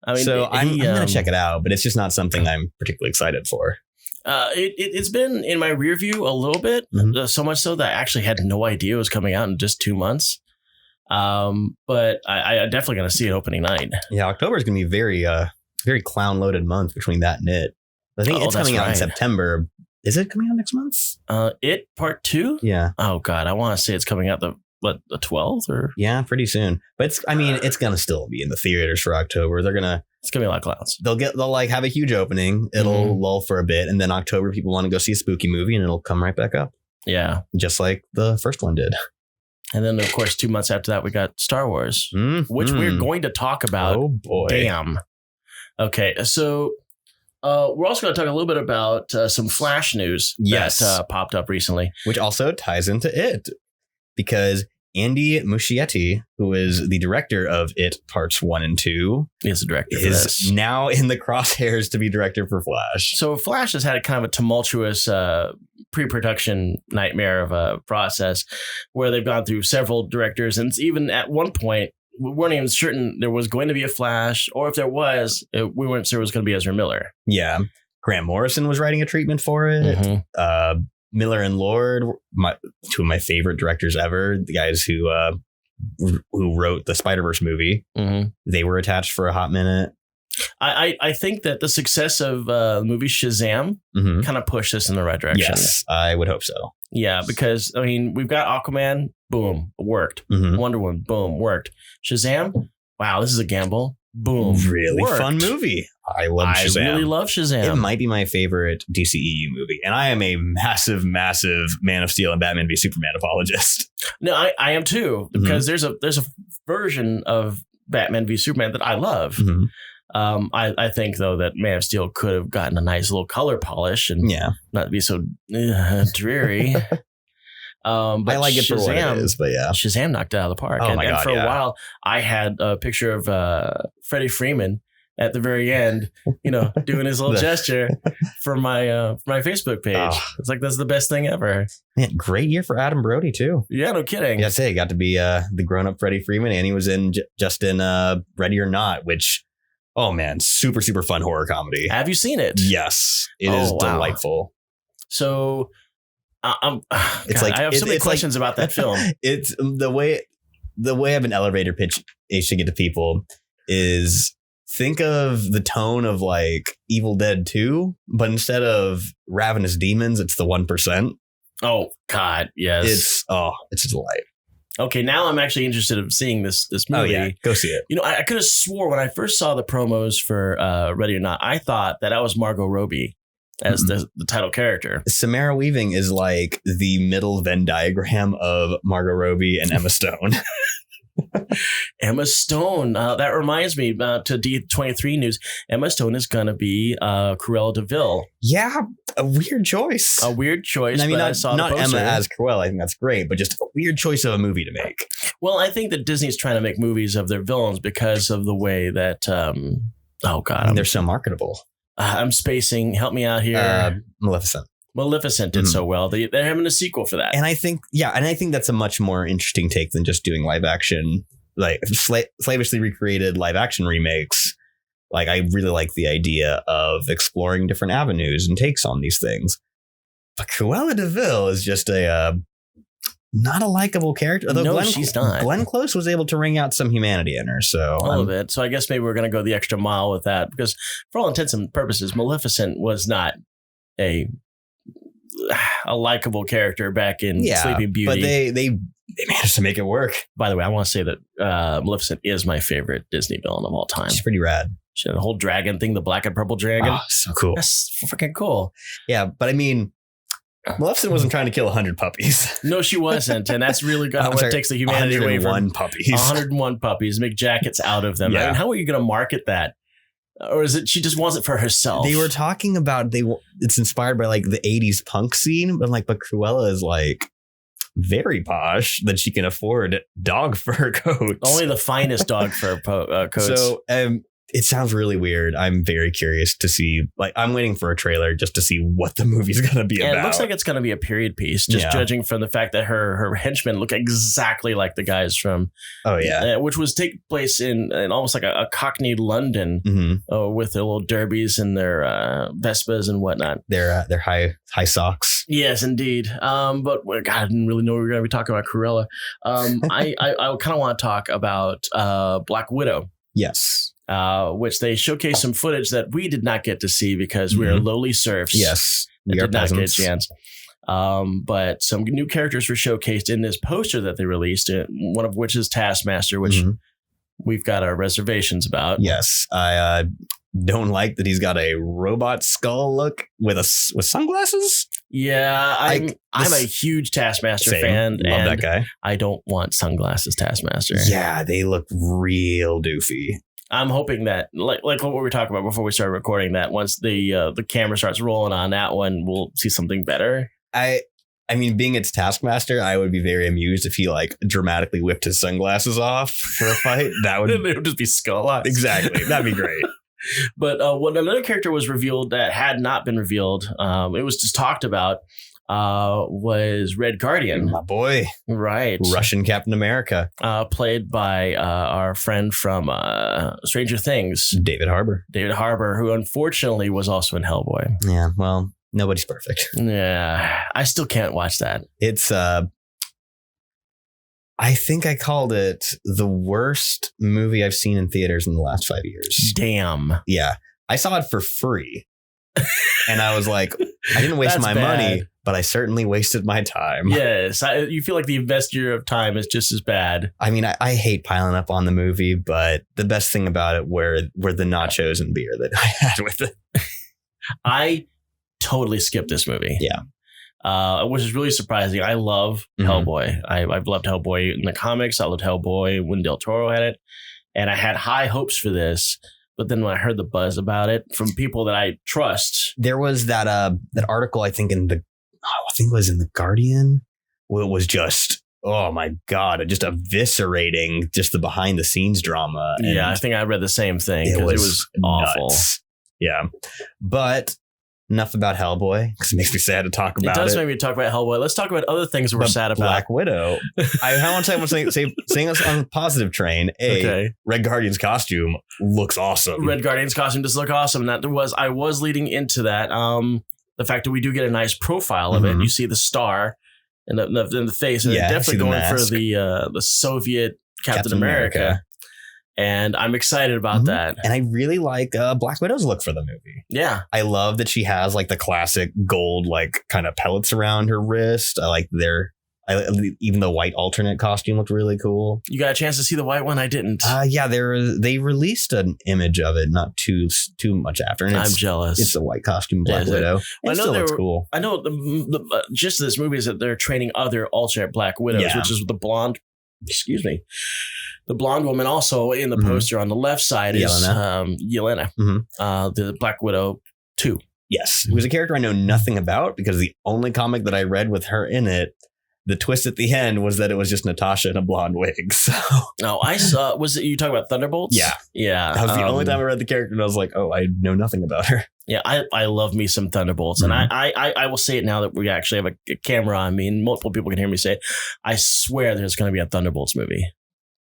I mean, I'm going to check it out, but it's just not something I'm particularly excited for. It's been in my rear view a little bit, so much so that I actually had no idea it was coming out in just 2 months. But I definitely going to see it opening night. Yeah, October is going to be very clown loaded month between that and It. I think it's coming out in September. Is it coming out next month? It Part 2? Yeah. Oh God, I want to say it's coming out the 12th or? Yeah, pretty soon. But it's going to still be in the theaters for October. It's going to be a lot of clowns. They'll like have a huge opening. It'll lull for a bit. And then October, people want to go see a spooky movie and it'll come right back up. Yeah. Just like the first one did. And then, of course, 2 months after that, we got Star Wars, which we're going to talk about. Oh, boy. Damn. Okay. So we're also going to talk a little bit about some Flash news that popped up recently. Which also ties into It. Because Andy Muschietti, who is the director of It Parts 1 and 2, is the director for is this. now in the crosshairs to be director for Flash. So Flash has had a kind of a tumultuous pre-production nightmare of a process where they've gone through several directors. And even at one point, we weren't even certain there was going to be a Flash, or if there was, we weren't sure it was going to be Ezra Miller. Yeah. Grant Morrison was writing a treatment for it. Miller and Lord, two of my favorite directors ever, the guys who wrote the Spider-Verse movie. They were attached for a hot minute. I think that the success of the movie Shazam kind of pushed us in the right direction. Yes, I would hope so. Yeah, because, I mean, we've got Aquaman, boom, worked. Wonder Woman, boom, worked. Shazam, wow, this is a gamble. Boom. Really worked. Fun movie. I love Shazam. I really love Shazam. It might be my favorite DCEU movie. And I am a massive, massive Man of Steel and Batman v Superman apologist. No, I am too. Because there's a version of Batman v Superman that I love. I think, though, that Man of Steel could have gotten a nice little color polish and not be so dreary. But I like it for what it is, but yeah. Shazam knocked it out of the park. Oh, and my God, for a while, I had a picture of Freddie Freeman at the very end, doing his little gesture for my Facebook page. It's like, that's the best thing ever. Man, great year for Adam Brody, too. Yeah, no kidding. Yeah, he got to be the grown-up Freddie Freeman, and he was in just in Ready or Not, which, oh, man, super, super fun horror comedy. Have you seen it? Yes. It is delightful. So... I have so many questions about that film. It's the way I have an elevator pitch I should get to people is think of the tone of like Evil Dead 2, but instead of ravenous demons, it's the 1%. Oh God, yes. It's a delight. Okay, now I'm actually interested in seeing this movie. Oh yeah, go see it. I could have swore when I first saw the promos for Ready or Not, I thought that was Margot Robbie as the title character. Samara Weaving is like the middle Venn diagram of Margot Robbie and Emma Stone. Emma Stone. That reminds me to D23 news. Emma Stone is going to be Cruella de Vil. Yeah, a weird choice. I mean, not Emma as Cruella. I think that's great, but just a weird choice of a movie to make. Well, I think that Disney's trying to make movies of their villains because of the way that. They're so marketable. I'm spacing. Help me out here. Maleficent did so well. They're having a sequel for that. And I think that's a much more interesting take than just doing live action, like slavishly recreated live action remakes. Like, I really like the idea of exploring different avenues and takes on these things. But Cruella de Vil is just not a likable character. Although she's not. Glenn Close was able to wring out some humanity in her. So a little bit. So I guess maybe we're going to go the extra mile with that, because for all intents and purposes, Maleficent was not a likable character back in Sleeping Beauty. But they managed to make it work. By the way, I want to say that Maleficent is my favorite Disney villain of all time. She's pretty rad. She had the whole dragon thing, the black and purple dragon. Oh, so cool. That's freaking cool. Yeah, but I mean, Maleficent wasn't trying to kill 100 puppies. No, she wasn't. And that's really what takes the humanity away from 101 puppies. 101 puppies. Make jackets out of them. Yeah. I mean, how are you going to market that? Or is it she just wants it for herself? They were talking about it's inspired by like the 80s punk scene, but Cruella is like very posh that she can afford dog fur coats. Only the finest dog fur coats. So it sounds really weird. I'm very curious to see. Like, I'm waiting for a trailer just to see what the movie's going to be about. It looks like it's going to be a period piece, just judging from the fact that her henchmen look exactly like the guys from. Oh yeah, which was take place in almost like a Cockney London, with their little derbies and their Vespas and whatnot. Their high socks. Yes, indeed. But God, I didn't really know we were going to be talking about Cruella. I kind of want to talk about Black Widow. Yes. Which they showcased some footage that we did not get to see because we are lowly serfs. Yes, we did not get a chance. But some new characters were showcased in this poster that they released, one of which is Taskmaster, which we've got our reservations about. Yes, I don't like that he's got a robot skull look with sunglasses. Yeah, I'm a huge Taskmaster fan. Love that guy. I don't want sunglasses Taskmaster. Yeah, they look real doofy. I'm hoping that, like what we were talking about before we started recording, that once the camera starts rolling on that one, we'll see something better. I mean, being its Taskmaster, I would be very amused if he like dramatically whipped his sunglasses off for a fight. That would it would just be skull eyes. Exactly. That'd be great. But when another character was revealed that had not been revealed, it was just talked about, was Red Guardian. My boy. Right. Russian Captain America. Played by our friend from Stranger Things. David Harbour, who unfortunately was also in Hellboy. Yeah, well, nobody's perfect. Yeah, I still can't watch that. It's, I think I called it the worst movie I've seen in theaters in the last 5 years. Damn. Yeah. I saw it for free. And I was like, I didn't waste my money, but I certainly wasted my time. Yes. You feel like the investor of time is just as bad. I mean, I hate piling up on the movie, but the best thing about it were the nachos and beer that I had with it. I totally skipped this movie. Yeah. Which is really surprising. I love Hellboy. I've loved Hellboy in the comics. I loved Hellboy when Del Toro had it. And I had high hopes for this. But then when I heard the buzz about it from people that I trust. There was that article, I think it was in The Guardian. Where it was just, oh my God, just eviscerating just the behind the scenes drama. And yeah, I think I read the same thing because it was awful. Nuts. Yeah. But enough about Hellboy because it makes me sad to talk about it. It does make me talk about Hellboy. Let's talk about other things we're sad about. Black Widow. I want to say us on the positive train. Red Guardian's costume looks awesome. Red Guardian's costume does look awesome. I was leading into that. The fact that we do get a nice profile of it. You see the star in the face, and definitely going for the Soviet Captain America. And I'm excited about that. And I really like Black Widow's look for the movie. Yeah. I love that she has like the classic gold, like kind of pellets around her wrist. I like even the white alternate costume looked really cool. You got a chance to see the white one? I didn't. Yeah, they released an image of it not too much after. And I'm jealous. It's a white costume Black Widow. Well, it still looks cool. I know the gist of this movie is that they're training other alternate Black Widows, which is the blonde. Excuse me. The blonde woman also in the poster on the left side is Yelena, the Black Widow 2. Yes, who's a character I know nothing about because the only comic that I read with her in it, the twist at the end was that it was just Natasha in a blonde wig. So, I saw. Was it you talking about Thunderbolts? Yeah. That was the only time I read the character, and I was like, oh, I know nothing about her. Yeah, I love me some Thunderbolts, and I will say it now that we actually have a camera on me, and multiple people can hear me say it. I swear there's going to be a Thunderbolts movie.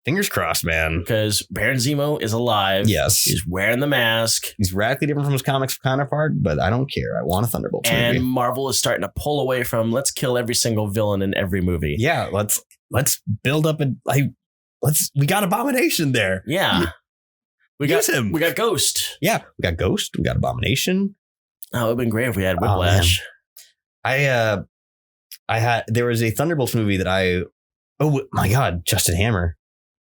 Fingers crossed, man. Because Baron Zemo is alive. Yes. He's wearing the mask. He's radically different from his comics counterpart, but I don't care. I want a Thunderbolts movie. And Marvel is starting to pull away from let's kill every single villain in every movie. Yeah, let's build up we got Abomination there. Yeah. We got him. We got Ghost. Yeah, we got Ghost. We got Abomination. Oh, it would have been great if we had Whiplash. There was a Thunderbolts movie that oh my God, Justin Hammer.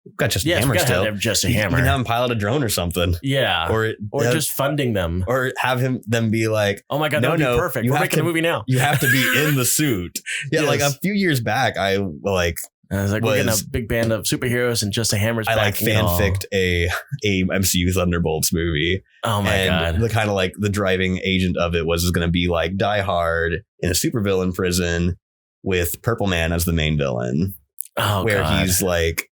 We've got Justin Hammer still. Have Justin Hammer. You can have him pilot a drone or something. Yeah. Or just funding them. Or have them be like, oh my God, that would be perfect. We're making a movie now. You have to be in the suit. Yeah, like a few years back, I was like, we're getting a big band of superheroes and Justin Hammer's back. I fanficked a MCU Thunderbolts movie. Oh my God. The kind of like the driving agent of it was going to be like Die Hard in a supervillain prison. with Purple Man as the main villain, where he's like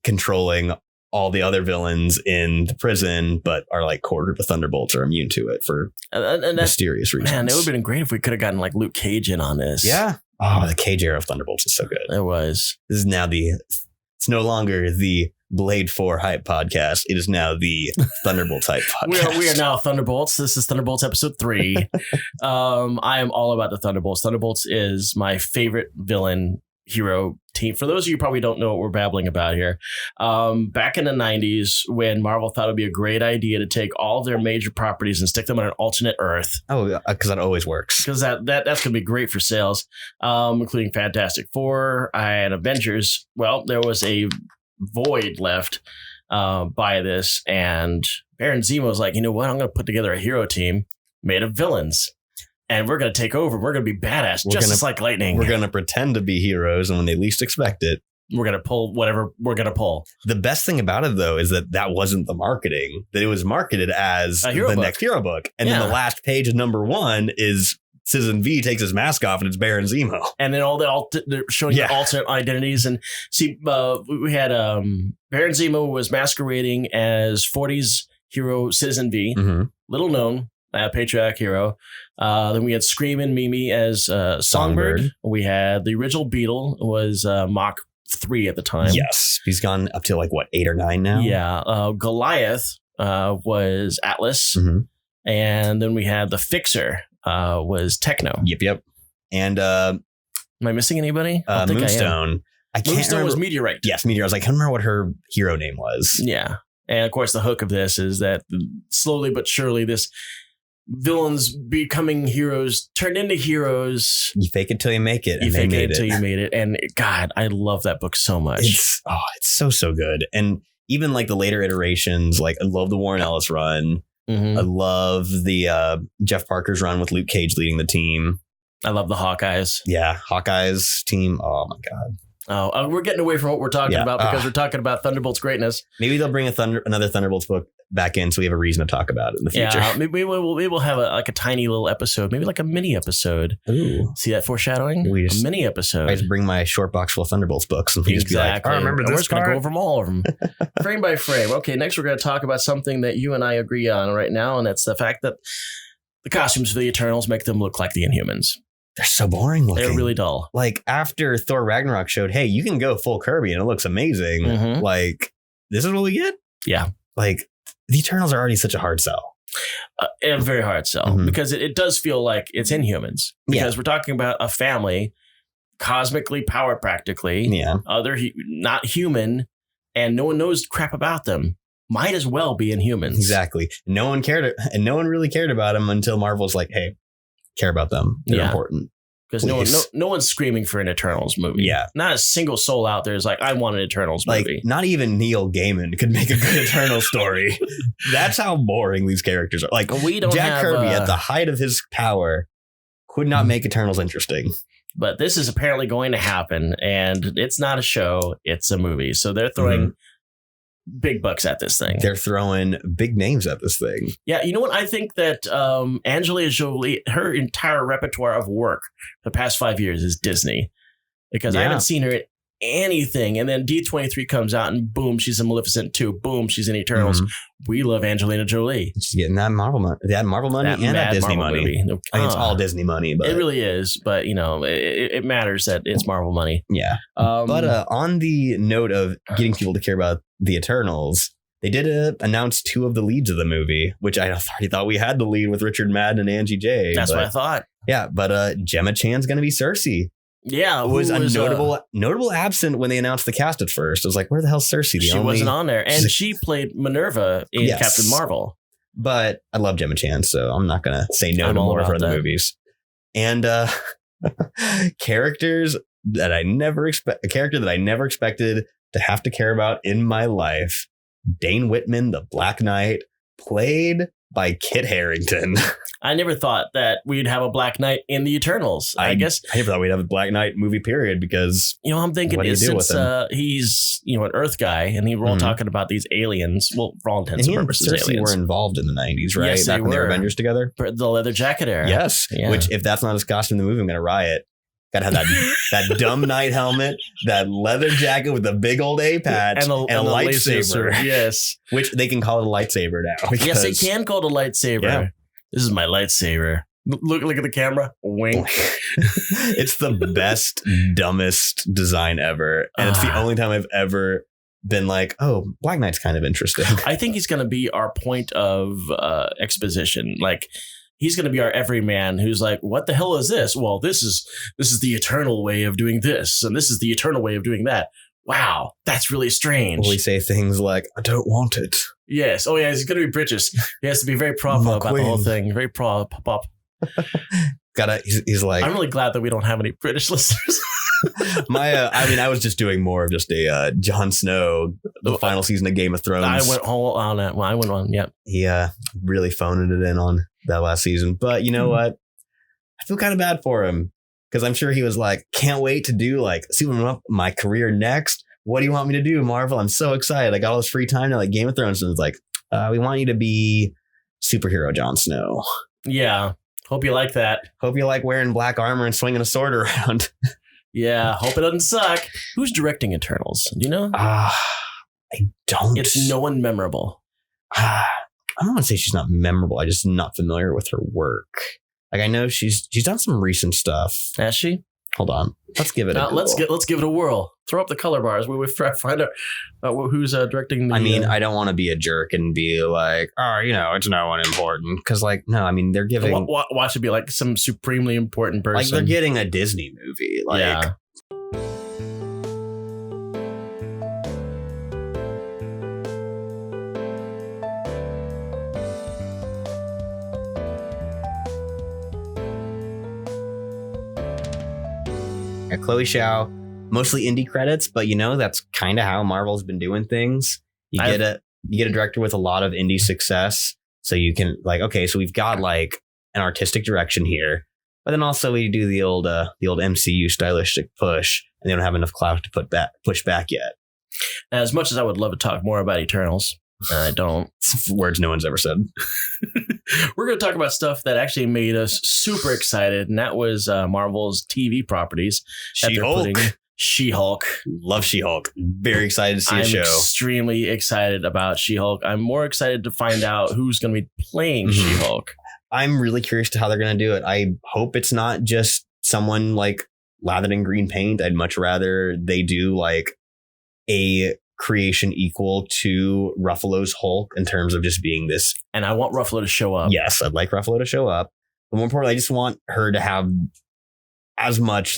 controlling all the other villains in the prison, but are like quartered with Thunderbolts, are immune to it for mysterious reasons. Man, it would have been great if we could have gotten like Luke Cage in on this. Yeah. Oh, the Cage era of Thunderbolts is so good. It was. This is now it's no longer the Blade 4 hype podcast. It is now the Thunderbolts hype podcast. We are now Thunderbolts. This is Thunderbolts episode 3. I am all about the Thunderbolts. Thunderbolts is my favorite villain hero team. For those of you who probably don't know what we're babbling about here, back in the 90s when Marvel thought it would be a great idea to take all of their major properties and stick them on an alternate Earth. Oh, because that always works. Because that's going to be great for sales, including Fantastic Four and Avengers. Well, there was a void left by this, and Baron Zemo was like, you know what? I'm going to put together a hero team made of villains. And we're going to take over. We're going to be badass, just like lightning. We're going to pretend to be heroes, and when they least expect it, we're going to pull whatever we're going to pull. The best thing about it, though, is that wasn't the marketing. That it was marketed as the next hero book. And then the last page of number 1 is Citizen V takes his mask off, and it's Baron Zemo. And then they're showing the alternate identities. And see, we had Baron Zemo was masquerading as 40s hero Citizen V, little known. Patriarch hero. Then we had Scream and Mimi as Songbird. We had the original Beetle was Mach 3 at the time. Yes. He's gone up to 8 or 9 now. Yeah. Goliath was Atlas. And then we had the Fixer was Techno. Yep. And am I missing anybody? Moonstone. I can't Moonstone remember. was Meteorite. Yes, Meteorite. I can't remember what her hero name was. Yeah. And of course, the hook of this is that slowly but surely this villains becoming heroes turned into heroes. You fake it till you make it. You fake it until you made it. And God, I love that book so much. It's so good. And even the later iterations, I love the Warren Ellis run. I love the Jeff Parker's run with Luke Cage leading the team. I love the Hawkeyes. Yeah, Hawkeyes team. Oh my God. Oh, we're getting away from what we're talking about because we're talking about Thunderbolt's greatness. Maybe they'll bring another Thunderbolts book back in so we have a reason to talk about it in the future. Yeah, maybe we'll have a tiny little episode, maybe a mini episode. Ooh. See that foreshadowing? A mini episode. I just bring my short box full of Thunderbolts books and just be like, I remember this. We're just going to go over all of them, frame by frame. Okay, next we're going to talk about something that you and I agree on right now, and that's the fact that the costumes for the Eternals make them look like the Inhumans. They're so boring looking. They're really dull. After Thor Ragnarok showed, hey, you can go full Kirby and it looks amazing. This is what we get? Yeah. The Eternals are already such a hard sell. A very hard sell because it does feel like it's Inhumans. Because we're talking about a family cosmically powered practically. Yeah. Not human, and no one knows crap about them. Might as well be Inhumans. Exactly. No one really cared about them until Marvel's like, hey, care about them. They're important. Because no one's screaming for an Eternals movie. Yeah. Not a single soul out there is like, I want an Eternals movie. Not even Neil Gaiman could make a good Eternals story. That's how boring these characters are. Jack Kirby at the height of his power could not make Eternals interesting. But this is apparently going to happen, and it's not a show, it's a movie. So they're throwing big bucks at this thing. They're throwing big names at this thing. Yeah, you know what? I think that Angelina Jolie, her entire repertoire of work the past 5 years is Disney. Because I haven't seen her in anything. And then D23 comes out and boom, she's in Maleficent 2. Boom, she's in Eternals. We love Angelina Jolie. She's getting that Marvel money. That Marvel money and that Disney Marvel money. It's all Disney money. But it really is. But, it matters that it's Marvel money. Yeah. But on the note of getting people to care about the Eternals, they did announce 2 of the leads of the movie, which I already thought we had the lead with Richard Madden and Angie J. That's what I thought. Yeah, but Gemma Chan's going to be Cersei. Yeah, who was a notable absent when they announced the cast at first. I was like, where the hell's Cersei? She wasn't on there. And she played Minerva in Captain Marvel. But I love Gemma Chan, so I'm not going to say no to more of her other movies. And characters that I never expected to have to care about in my life. Dane Whitman, the Black Knight, played by Kit Harington. I never thought that we'd have a Black Knight in the Eternals. I guess I never thought we'd have a Black Knight movie period because I'm thinking since he's an Earth guy and we're all talking about these aliens. Well, for all intents and purposes, Cersei aliens were involved in the 90s, right? Yes, Back when they were Avengers together. The leather jacket era. Yes. Yeah. Which if that's not his costume in the movie, I'm going to riot. Gotta have that dumb knight helmet, that leather jacket with the big old A patch, and a lightsaber. Yes. Which they can call it a lightsaber now. Yes, they can call it a lightsaber. Yeah. This is my lightsaber. Look at the camera. Wink. It's the best, dumbest design ever. And it's the only time I've ever been like, oh, Black Knight's kind of interesting. I think he's going to be our point of exposition. Like, he's going to be our everyman who's like, what the hell is this? Well, this is the eternal way of doing this. And this is the eternal way of doing that. Wow, that's really strange. Will he say things like, I don't want it? Yes. Oh, yeah, he's going to be British. He has to be very proper about the whole thing. Very pop. He's like, I'm really glad that we don't have any British listeners. I was just doing more of just a Jon Snow, the final season of Game of Thrones. I went all on that. Well, I went on. Yep. He really phoning it in on that last season. But you know what? I feel kind of bad for him because I'm sure he was like, can't wait to do see my career next. What do you want me to do, Marvel? I'm so excited. I got all this free time now, like Game of Thrones. And it's like, we want you to be superhero Jon Snow. Yeah. Hope you like that. Hope you like wearing black armor and swinging a sword around. Yeah. Hope it doesn't suck. Who's directing Eternals? Do you know? I don't. It's no one memorable. I don't want to say she's not memorable. I'm just not familiar with her work. Like, I know she's done some recent stuff. Has she? Hold on. Let's give it a Google. Let's give it a whirl. Throw up the color bars. We find out who's directing the... I mean, I don't want to be a jerk and be like, oh, it's no one important. Because, no, I mean, they're giving... Watch it be like some supremely important person. Like, they're getting a Disney movie. Yeah. Chloe Zhao, mostly indie credits, but that's kind of how Marvel's been doing things. You get a director with a lot of indie success, so you can okay, so we've got an artistic direction here, but then also we do the old MCU stylistic push, and they don't have enough clout to push back yet. As much as I would love to talk more about Eternals, I don't. Words no one's ever said. We're going to talk about stuff that actually made us super excited, and that was Marvel's TV properties. She-Hulk. Love She-Hulk. Very excited to see a show. I'm extremely excited about She-Hulk. I'm more excited to find out who's going to be playing She-Hulk. I'm really curious to how they're going to do it. I hope it's not just someone lathered in green paint. I'd much rather they do a creation equal to Ruffalo's Hulk in terms of just being this. And I want Ruffalo to show up. Yes, I'd like Ruffalo to show up. But more importantly, I just want her to have as much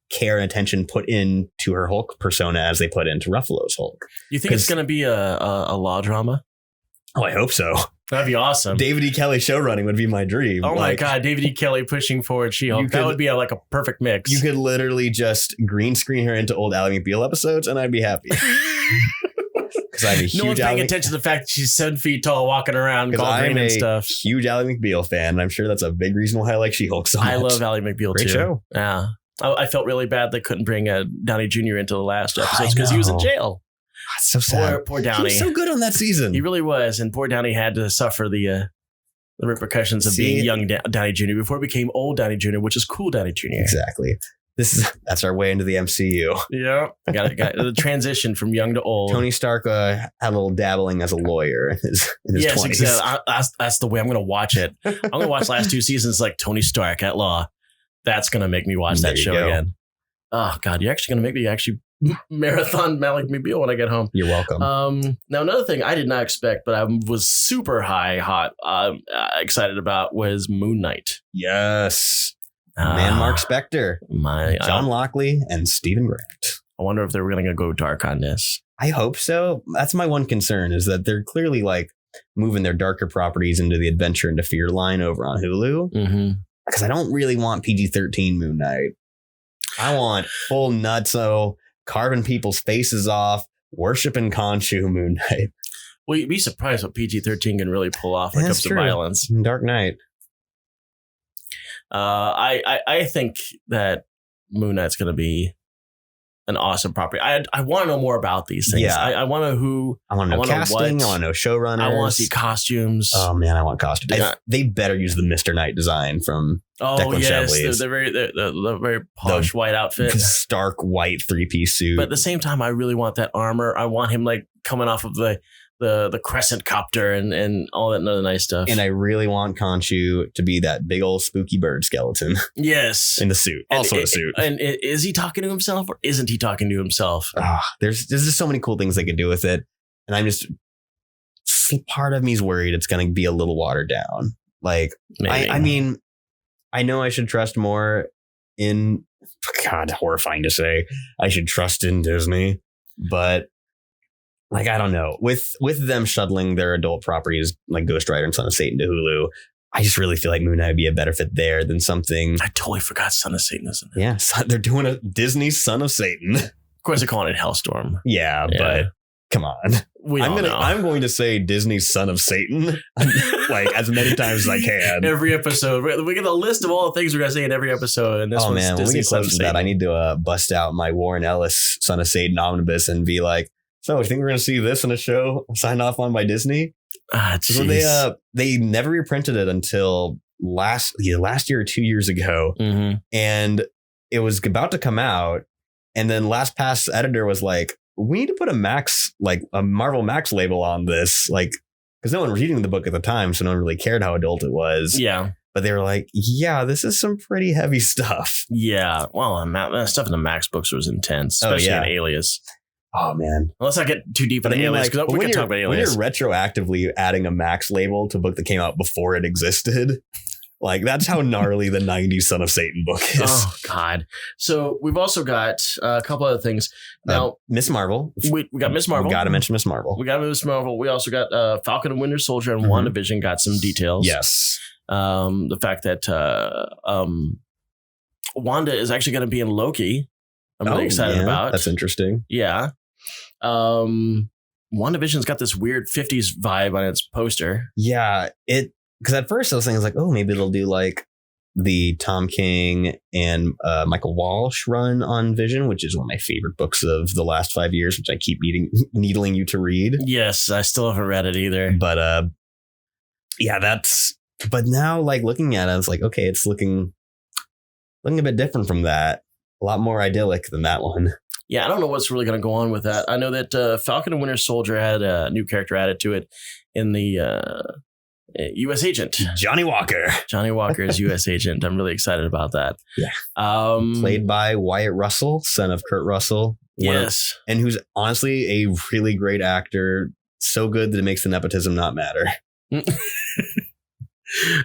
care and attention put into her Hulk persona as they put into Ruffalo's Hulk. You think it's going to be a law drama? Oh, I hope so. That'd be awesome. David E. Kelly showrunning would be my dream. Oh my God, David E. Kelly pushing forward She-Hulk. That would be a perfect mix. You could literally just green screen her into old Ally McBeal episodes, and I'd be happy. No one's paying attention to the fact that she's 7 feet tall, walking around, golfing and stuff. Huge Ally McBeal fan, and I'm sure that's a big reason why I like She-Hulk so much. I love Ally McBeal too. Great show. Yeah, I felt really bad they couldn't bring Downey Jr. into the last episodes because he was in jail. That's so sad. Poor Downey. He was so good on that season. He really was, and poor Downey had to suffer the repercussions of being young Downey Jr. before it became old Downey Jr., which is cool Downey Jr. Exactly. That's our way into the MCU. Yeah, got the transition from young to old. Tony Stark had a little dabbling as a lawyer in his 20s. Exactly. That's the way I'm going to watch it. I'm going to watch last 2 seasons Tony Stark at law. That's going to make me watch that show again. Oh God, you're actually going to make me marathon Malik McBeal when I get home. You're welcome. Now another thing I did not expect, but I was super excited about was Moon Knight. Yes. Mark Spector, John Lockley, and Stephen Grant. I wonder if they're going to go dark on this. I hope so. That's my one concern is that they're clearly moving their darker properties into the Adventure into Fear line over on Hulu. Because I don't really want PG-13 Moon Knight. I want full nutso, carving people's faces off, worshiping Khonshu Moon Knight. Well, you'd be surprised what PG-13 can really pull off when it comes to violence. Dark Knight. I think that Moon Knight's going to be an awesome property. I want to know more about these things. Yeah. I want to know who. I want to know casting. I want to know showrunners. I want to see costumes. Oh man, I want costumes. They better use the Mr. Knight design from Declan Shelby's. The very posh white outfit, stark white 3-piece suit. But at the same time, I really want that armor. I want him like coming off of the crescent copter and all that other nice stuff. And I really want Khonshu to be that big old spooky bird skeleton. Yes. In the suit. Also a suit. And is he talking to himself or isn't he talking to himself? There's just so many cool things they could do with it. And I'm just, part of me is worried it's going to be a little watered down. Like, I mean, I know I should trust more in, God, horrifying to say, I should trust in Disney, but like, I don't know, with them shuttling their adult properties like Ghost Rider and Son of Satan to Hulu, I just really feel like Moon Knight would be a better fit there than something. I totally forgot Son of Satan, isn't it? Yeah, they're doing a Disney Son of Satan. Of course, they're calling it Hellstorm. Yeah, but come on. I'm going to say Disney Son of Satan like as many times as I can. Every episode. We get a list of all the things we're going to say in every episode. And this one's man, Disney when we get Son of close to Satan. that, I need to bust out my Warren Ellis Son of Satan omnibus and be like, so I think we're going to see this in a show signed off on by Disney. So they never reprinted it until last year or 2 years ago. Mm-hmm. And it was about to come out. And then LastPass editor was like, we need to put a Marvel Max label on this. Like, because no one was reading the book at the time. So no one really cared how adult it was. Yeah. But they were like, yeah, this is some pretty heavy stuff. Yeah. Well, stuff in the Max books was intense, especially in Alias. Oh, man. Let's not get too deep into Alias, because we can talk about Alias. When you're retroactively adding a Max label to a book that came out before it existed, like, that's how gnarly the 90s Son of Satan book is. Oh, God. So we've also got a couple other things. Now, Miss Marvel. We got Miss Marvel. We got to mention Miss Marvel. We also got Falcon and Winter Soldier and WandaVision got some details. Yes. The fact that Wanda is actually going to be in Loki. I'm really excited about. That's interesting. Yeah. WandaVision's got this weird 50s vibe on its poster. Yeah, because at first I was thinking like, oh, maybe it'll do like the Tom King and Michael Walsh run on Vision, which is one of my favorite books of the last 5 years, which I keep needling you to read. Yes, I still haven't read it either. But but now like looking at it, I was like, okay, it's looking a bit different from that. A lot more idyllic than that one. Yeah, I don't know what's really going to go on with that. I know that Falcon and Winter Soldier had a new character added to it in the U.S. Agent. Johnny Walker. Johnny Walker is U.S. Agent. I'm really excited about that. Yeah. Played by Wyatt Russell, son of Kurt Russell. Yes. And who's honestly a really great actor. So good that it makes the nepotism not matter.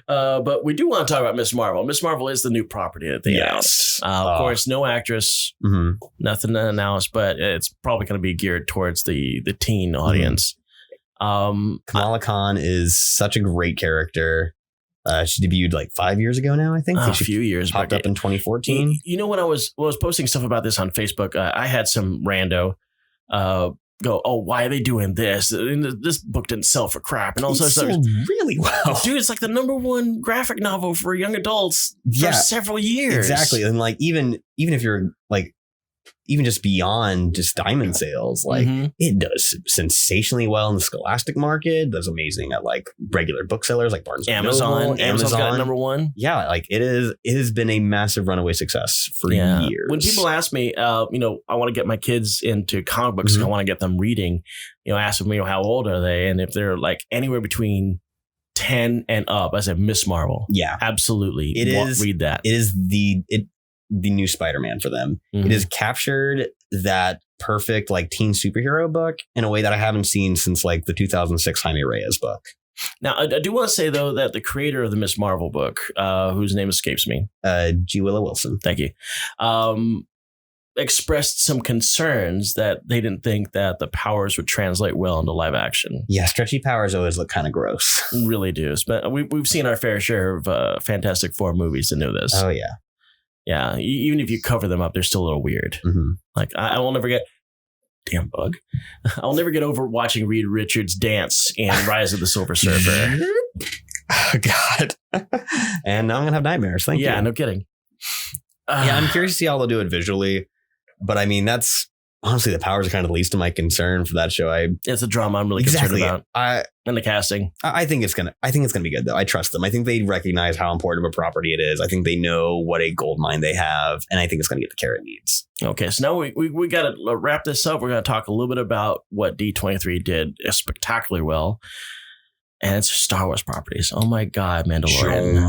But we do want to talk about Miss Marvel. Miss Marvel is the new property that they announced. Of course, no actress, nothing announced, but it's probably going to be geared towards the teen audience. Kamala Khan is such a great character. She debuted like 5 years ago now, I think. A few years. Popped up in 2014. You know, when I was posting stuff about this on Facebook, I had some rando go, oh, why are they doing this? This book didn't sell for crap. And also sold really well. Dude, it's like the #1 graphic novel for young adults for several years. Exactly. And like, even if you're like, even just beyond just diamond sales, like it does sensationally well in the Scholastic market. Does amazing at like regular booksellers like Barnes and Noble. Amazon's got #1. Yeah, like it has been a massive runaway success for years. When people ask me, I want to get my kids into comic books, I want to get them reading. Ask them, how old are they, and if they're like anywhere between 10 and up, I said Miss Marvel. Yeah, absolutely. Read that. It is the new Spider-Man for them. It has captured that perfect like teen superhero book in a way that I haven't seen since like the 2006 Jaime Reyes book. Now, I do want to say, though, that the creator of the Miss Marvel book, whose name escapes me. G. Willow Wilson. Thank you. Expressed some concerns that they didn't think that the powers would translate well into live action. Yeah, stretchy powers always look kind of gross. Really do. But we've seen our fair share of Fantastic Four movies to know this. Oh, yeah. Yeah, even if you cover them up, they're still a little weird. Like, I will never get... Damn bug. I'll never get over watching Reed Richards dance in Rise of the Silver Surfer. Oh, God. And now I'm going to have nightmares. Thank you. Yeah, no kidding. Yeah, I'm curious to see how they'll do it visually. But I mean, that's honestly, the powers are kind of the least of my concern for that show. It's a drama I'm really concerned about. And the casting. I think it's gonna be good though. I trust them. I think they recognize how important of a property it is. I think they know what a gold mine they have, and I think it's gonna get the care it needs. Okay, so now we got to wrap this up. We're going to talk a little bit about what D23 did spectacularly well. And it's Star Wars properties. Oh my God, Mandalorian.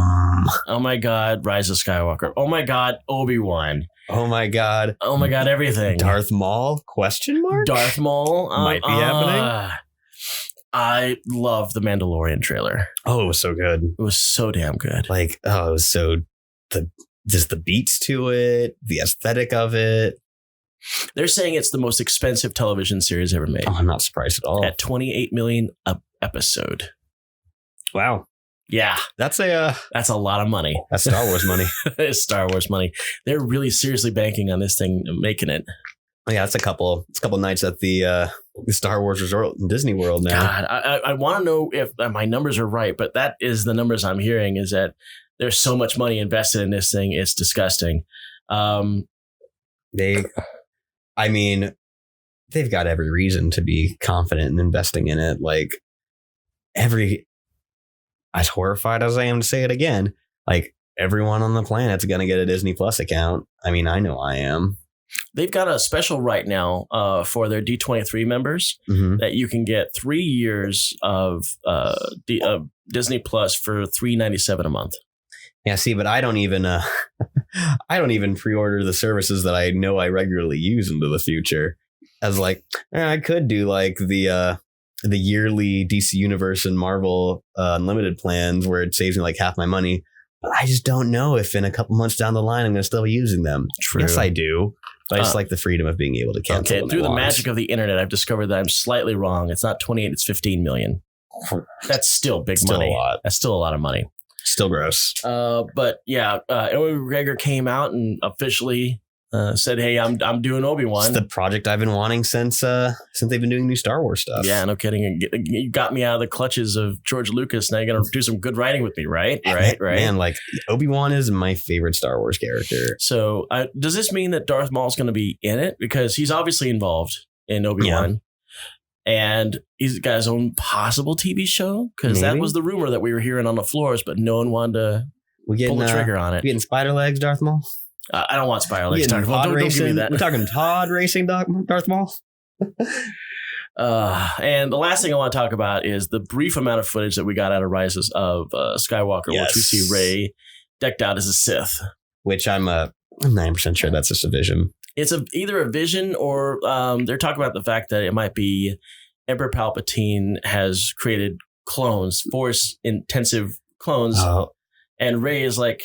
Oh my God, Rise of Skywalker. Oh my God, Obi-Wan. Oh my God. Oh my God, everything. Darth Maul? Question mark? Darth Maul might be happening. I love the Mandalorian trailer. Oh, it was so good. It was so damn good. Like, oh, it was so just the beats to it, the aesthetic of it. They're saying it's the most expensive television series ever made. Oh, I'm not surprised at all. At $28 million a episode. Wow. Yeah. That's a lot of money. That's Star Wars money. It's Star Wars money. They're really seriously banking on this thing, making it. Yeah, it's a couple nights at the Star Wars Resort in Disney World now. God, I want to know if my numbers are right, but that is the numbers I'm hearing, is that there's so much money invested in this thing. It's disgusting. They've got every reason to be confident in investing in it. Like, as horrified as I am to say it again, like, everyone on the planet's going to get a Disney Plus account. I mean, I know I am. They've got a special right now for their D23 members that you can get 3 years of Disney Plus for $3.97 a month. Yeah, see, but I don't even pre-order the services that I know I regularly use into the future. As like, I could do like the yearly DC Universe and Marvel unlimited plans where it saves me like half my money. But I just don't know if in a couple months down the line I'm going to still be using them. True. Yes, I do. But I just like the freedom of being able to cancel. Okay, through the magic of the internet, I've discovered that I'm slightly wrong. It's not 28, it's 15 million. That's still big money. A lot. That's still a lot of money. Still gross. But yeah, Ewan McGregor came out and officially said, "Hey, I'm doing Obi-Wan." It's the project I've been wanting since they've been doing new Star Wars stuff. Yeah, no kidding. You got me out of the clutches of George Lucas. Now you're gonna do some good writing with me, right? Right. Man, like, Obi-Wan is my favorite Star Wars character. So, does this mean that Darth Maul's going to be in it? Because he's obviously involved in Obi-Wan. Yeah. And he's got his own possible TV show, because that was the rumor that we were hearing on the floors, but no one wanted to pull the trigger on it. We getting spider legs, Darth Maul? I don't want spider legs, Darth Maul. Don't give me that. We're talking pod racing, Darth Maul. And the last thing I want to talk about is the brief amount of footage that we got out of Rises of Skywalker, which we see Rey decked out as a Sith. Which I'm 9% sure that's just a vision. It's either a vision or they're talking about the fact that it might be Emperor Palpatine has created clones, Force-intensive clones, and Rey is like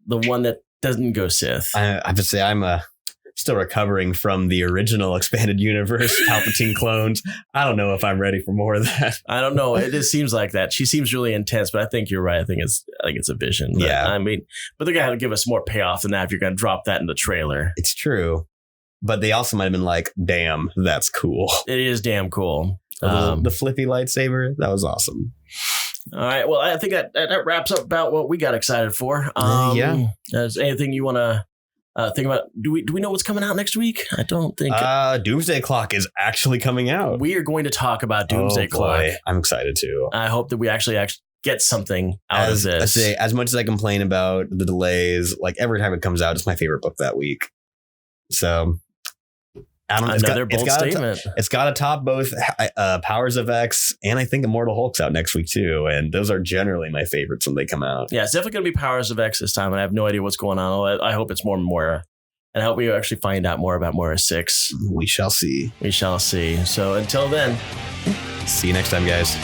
the one that doesn't go Sith. I have to say I'm still recovering from the original expanded universe Palpatine clones. I don't know if I'm ready for more of that. I don't know. It just seems like that. She seems really intense, but I think you're right. I think it's a vision. But, yeah. I mean, but they're gonna give us more payoff than that if you're gonna drop that in the trailer. It's true. But they also might have been like, damn, that's cool. It is damn cool. The flippy lightsaber, that was awesome. All right. Well, I think that wraps up about what we got excited for. Yeah. Is anything you want to think about? Do we know what's coming out next week? I don't think. Doomsday Clock is actually coming out. We are going to talk about Doomsday Clock. I'm excited too. I hope that we actually get something out of this. I say, as much as I complain about the delays, like every time it comes out, it's my favorite book that week. So. Another bold statement. It's got to top both Powers of X and I think Immortal Hulk's out next week too. And those are generally my favorites when they come out. Yeah, it's definitely going to be Powers of X this time. And I have no idea what's going on. I hope it's more Moira. And I hope we actually find out more about Moira 6. We shall see. We shall see. So until then. See you next time, guys.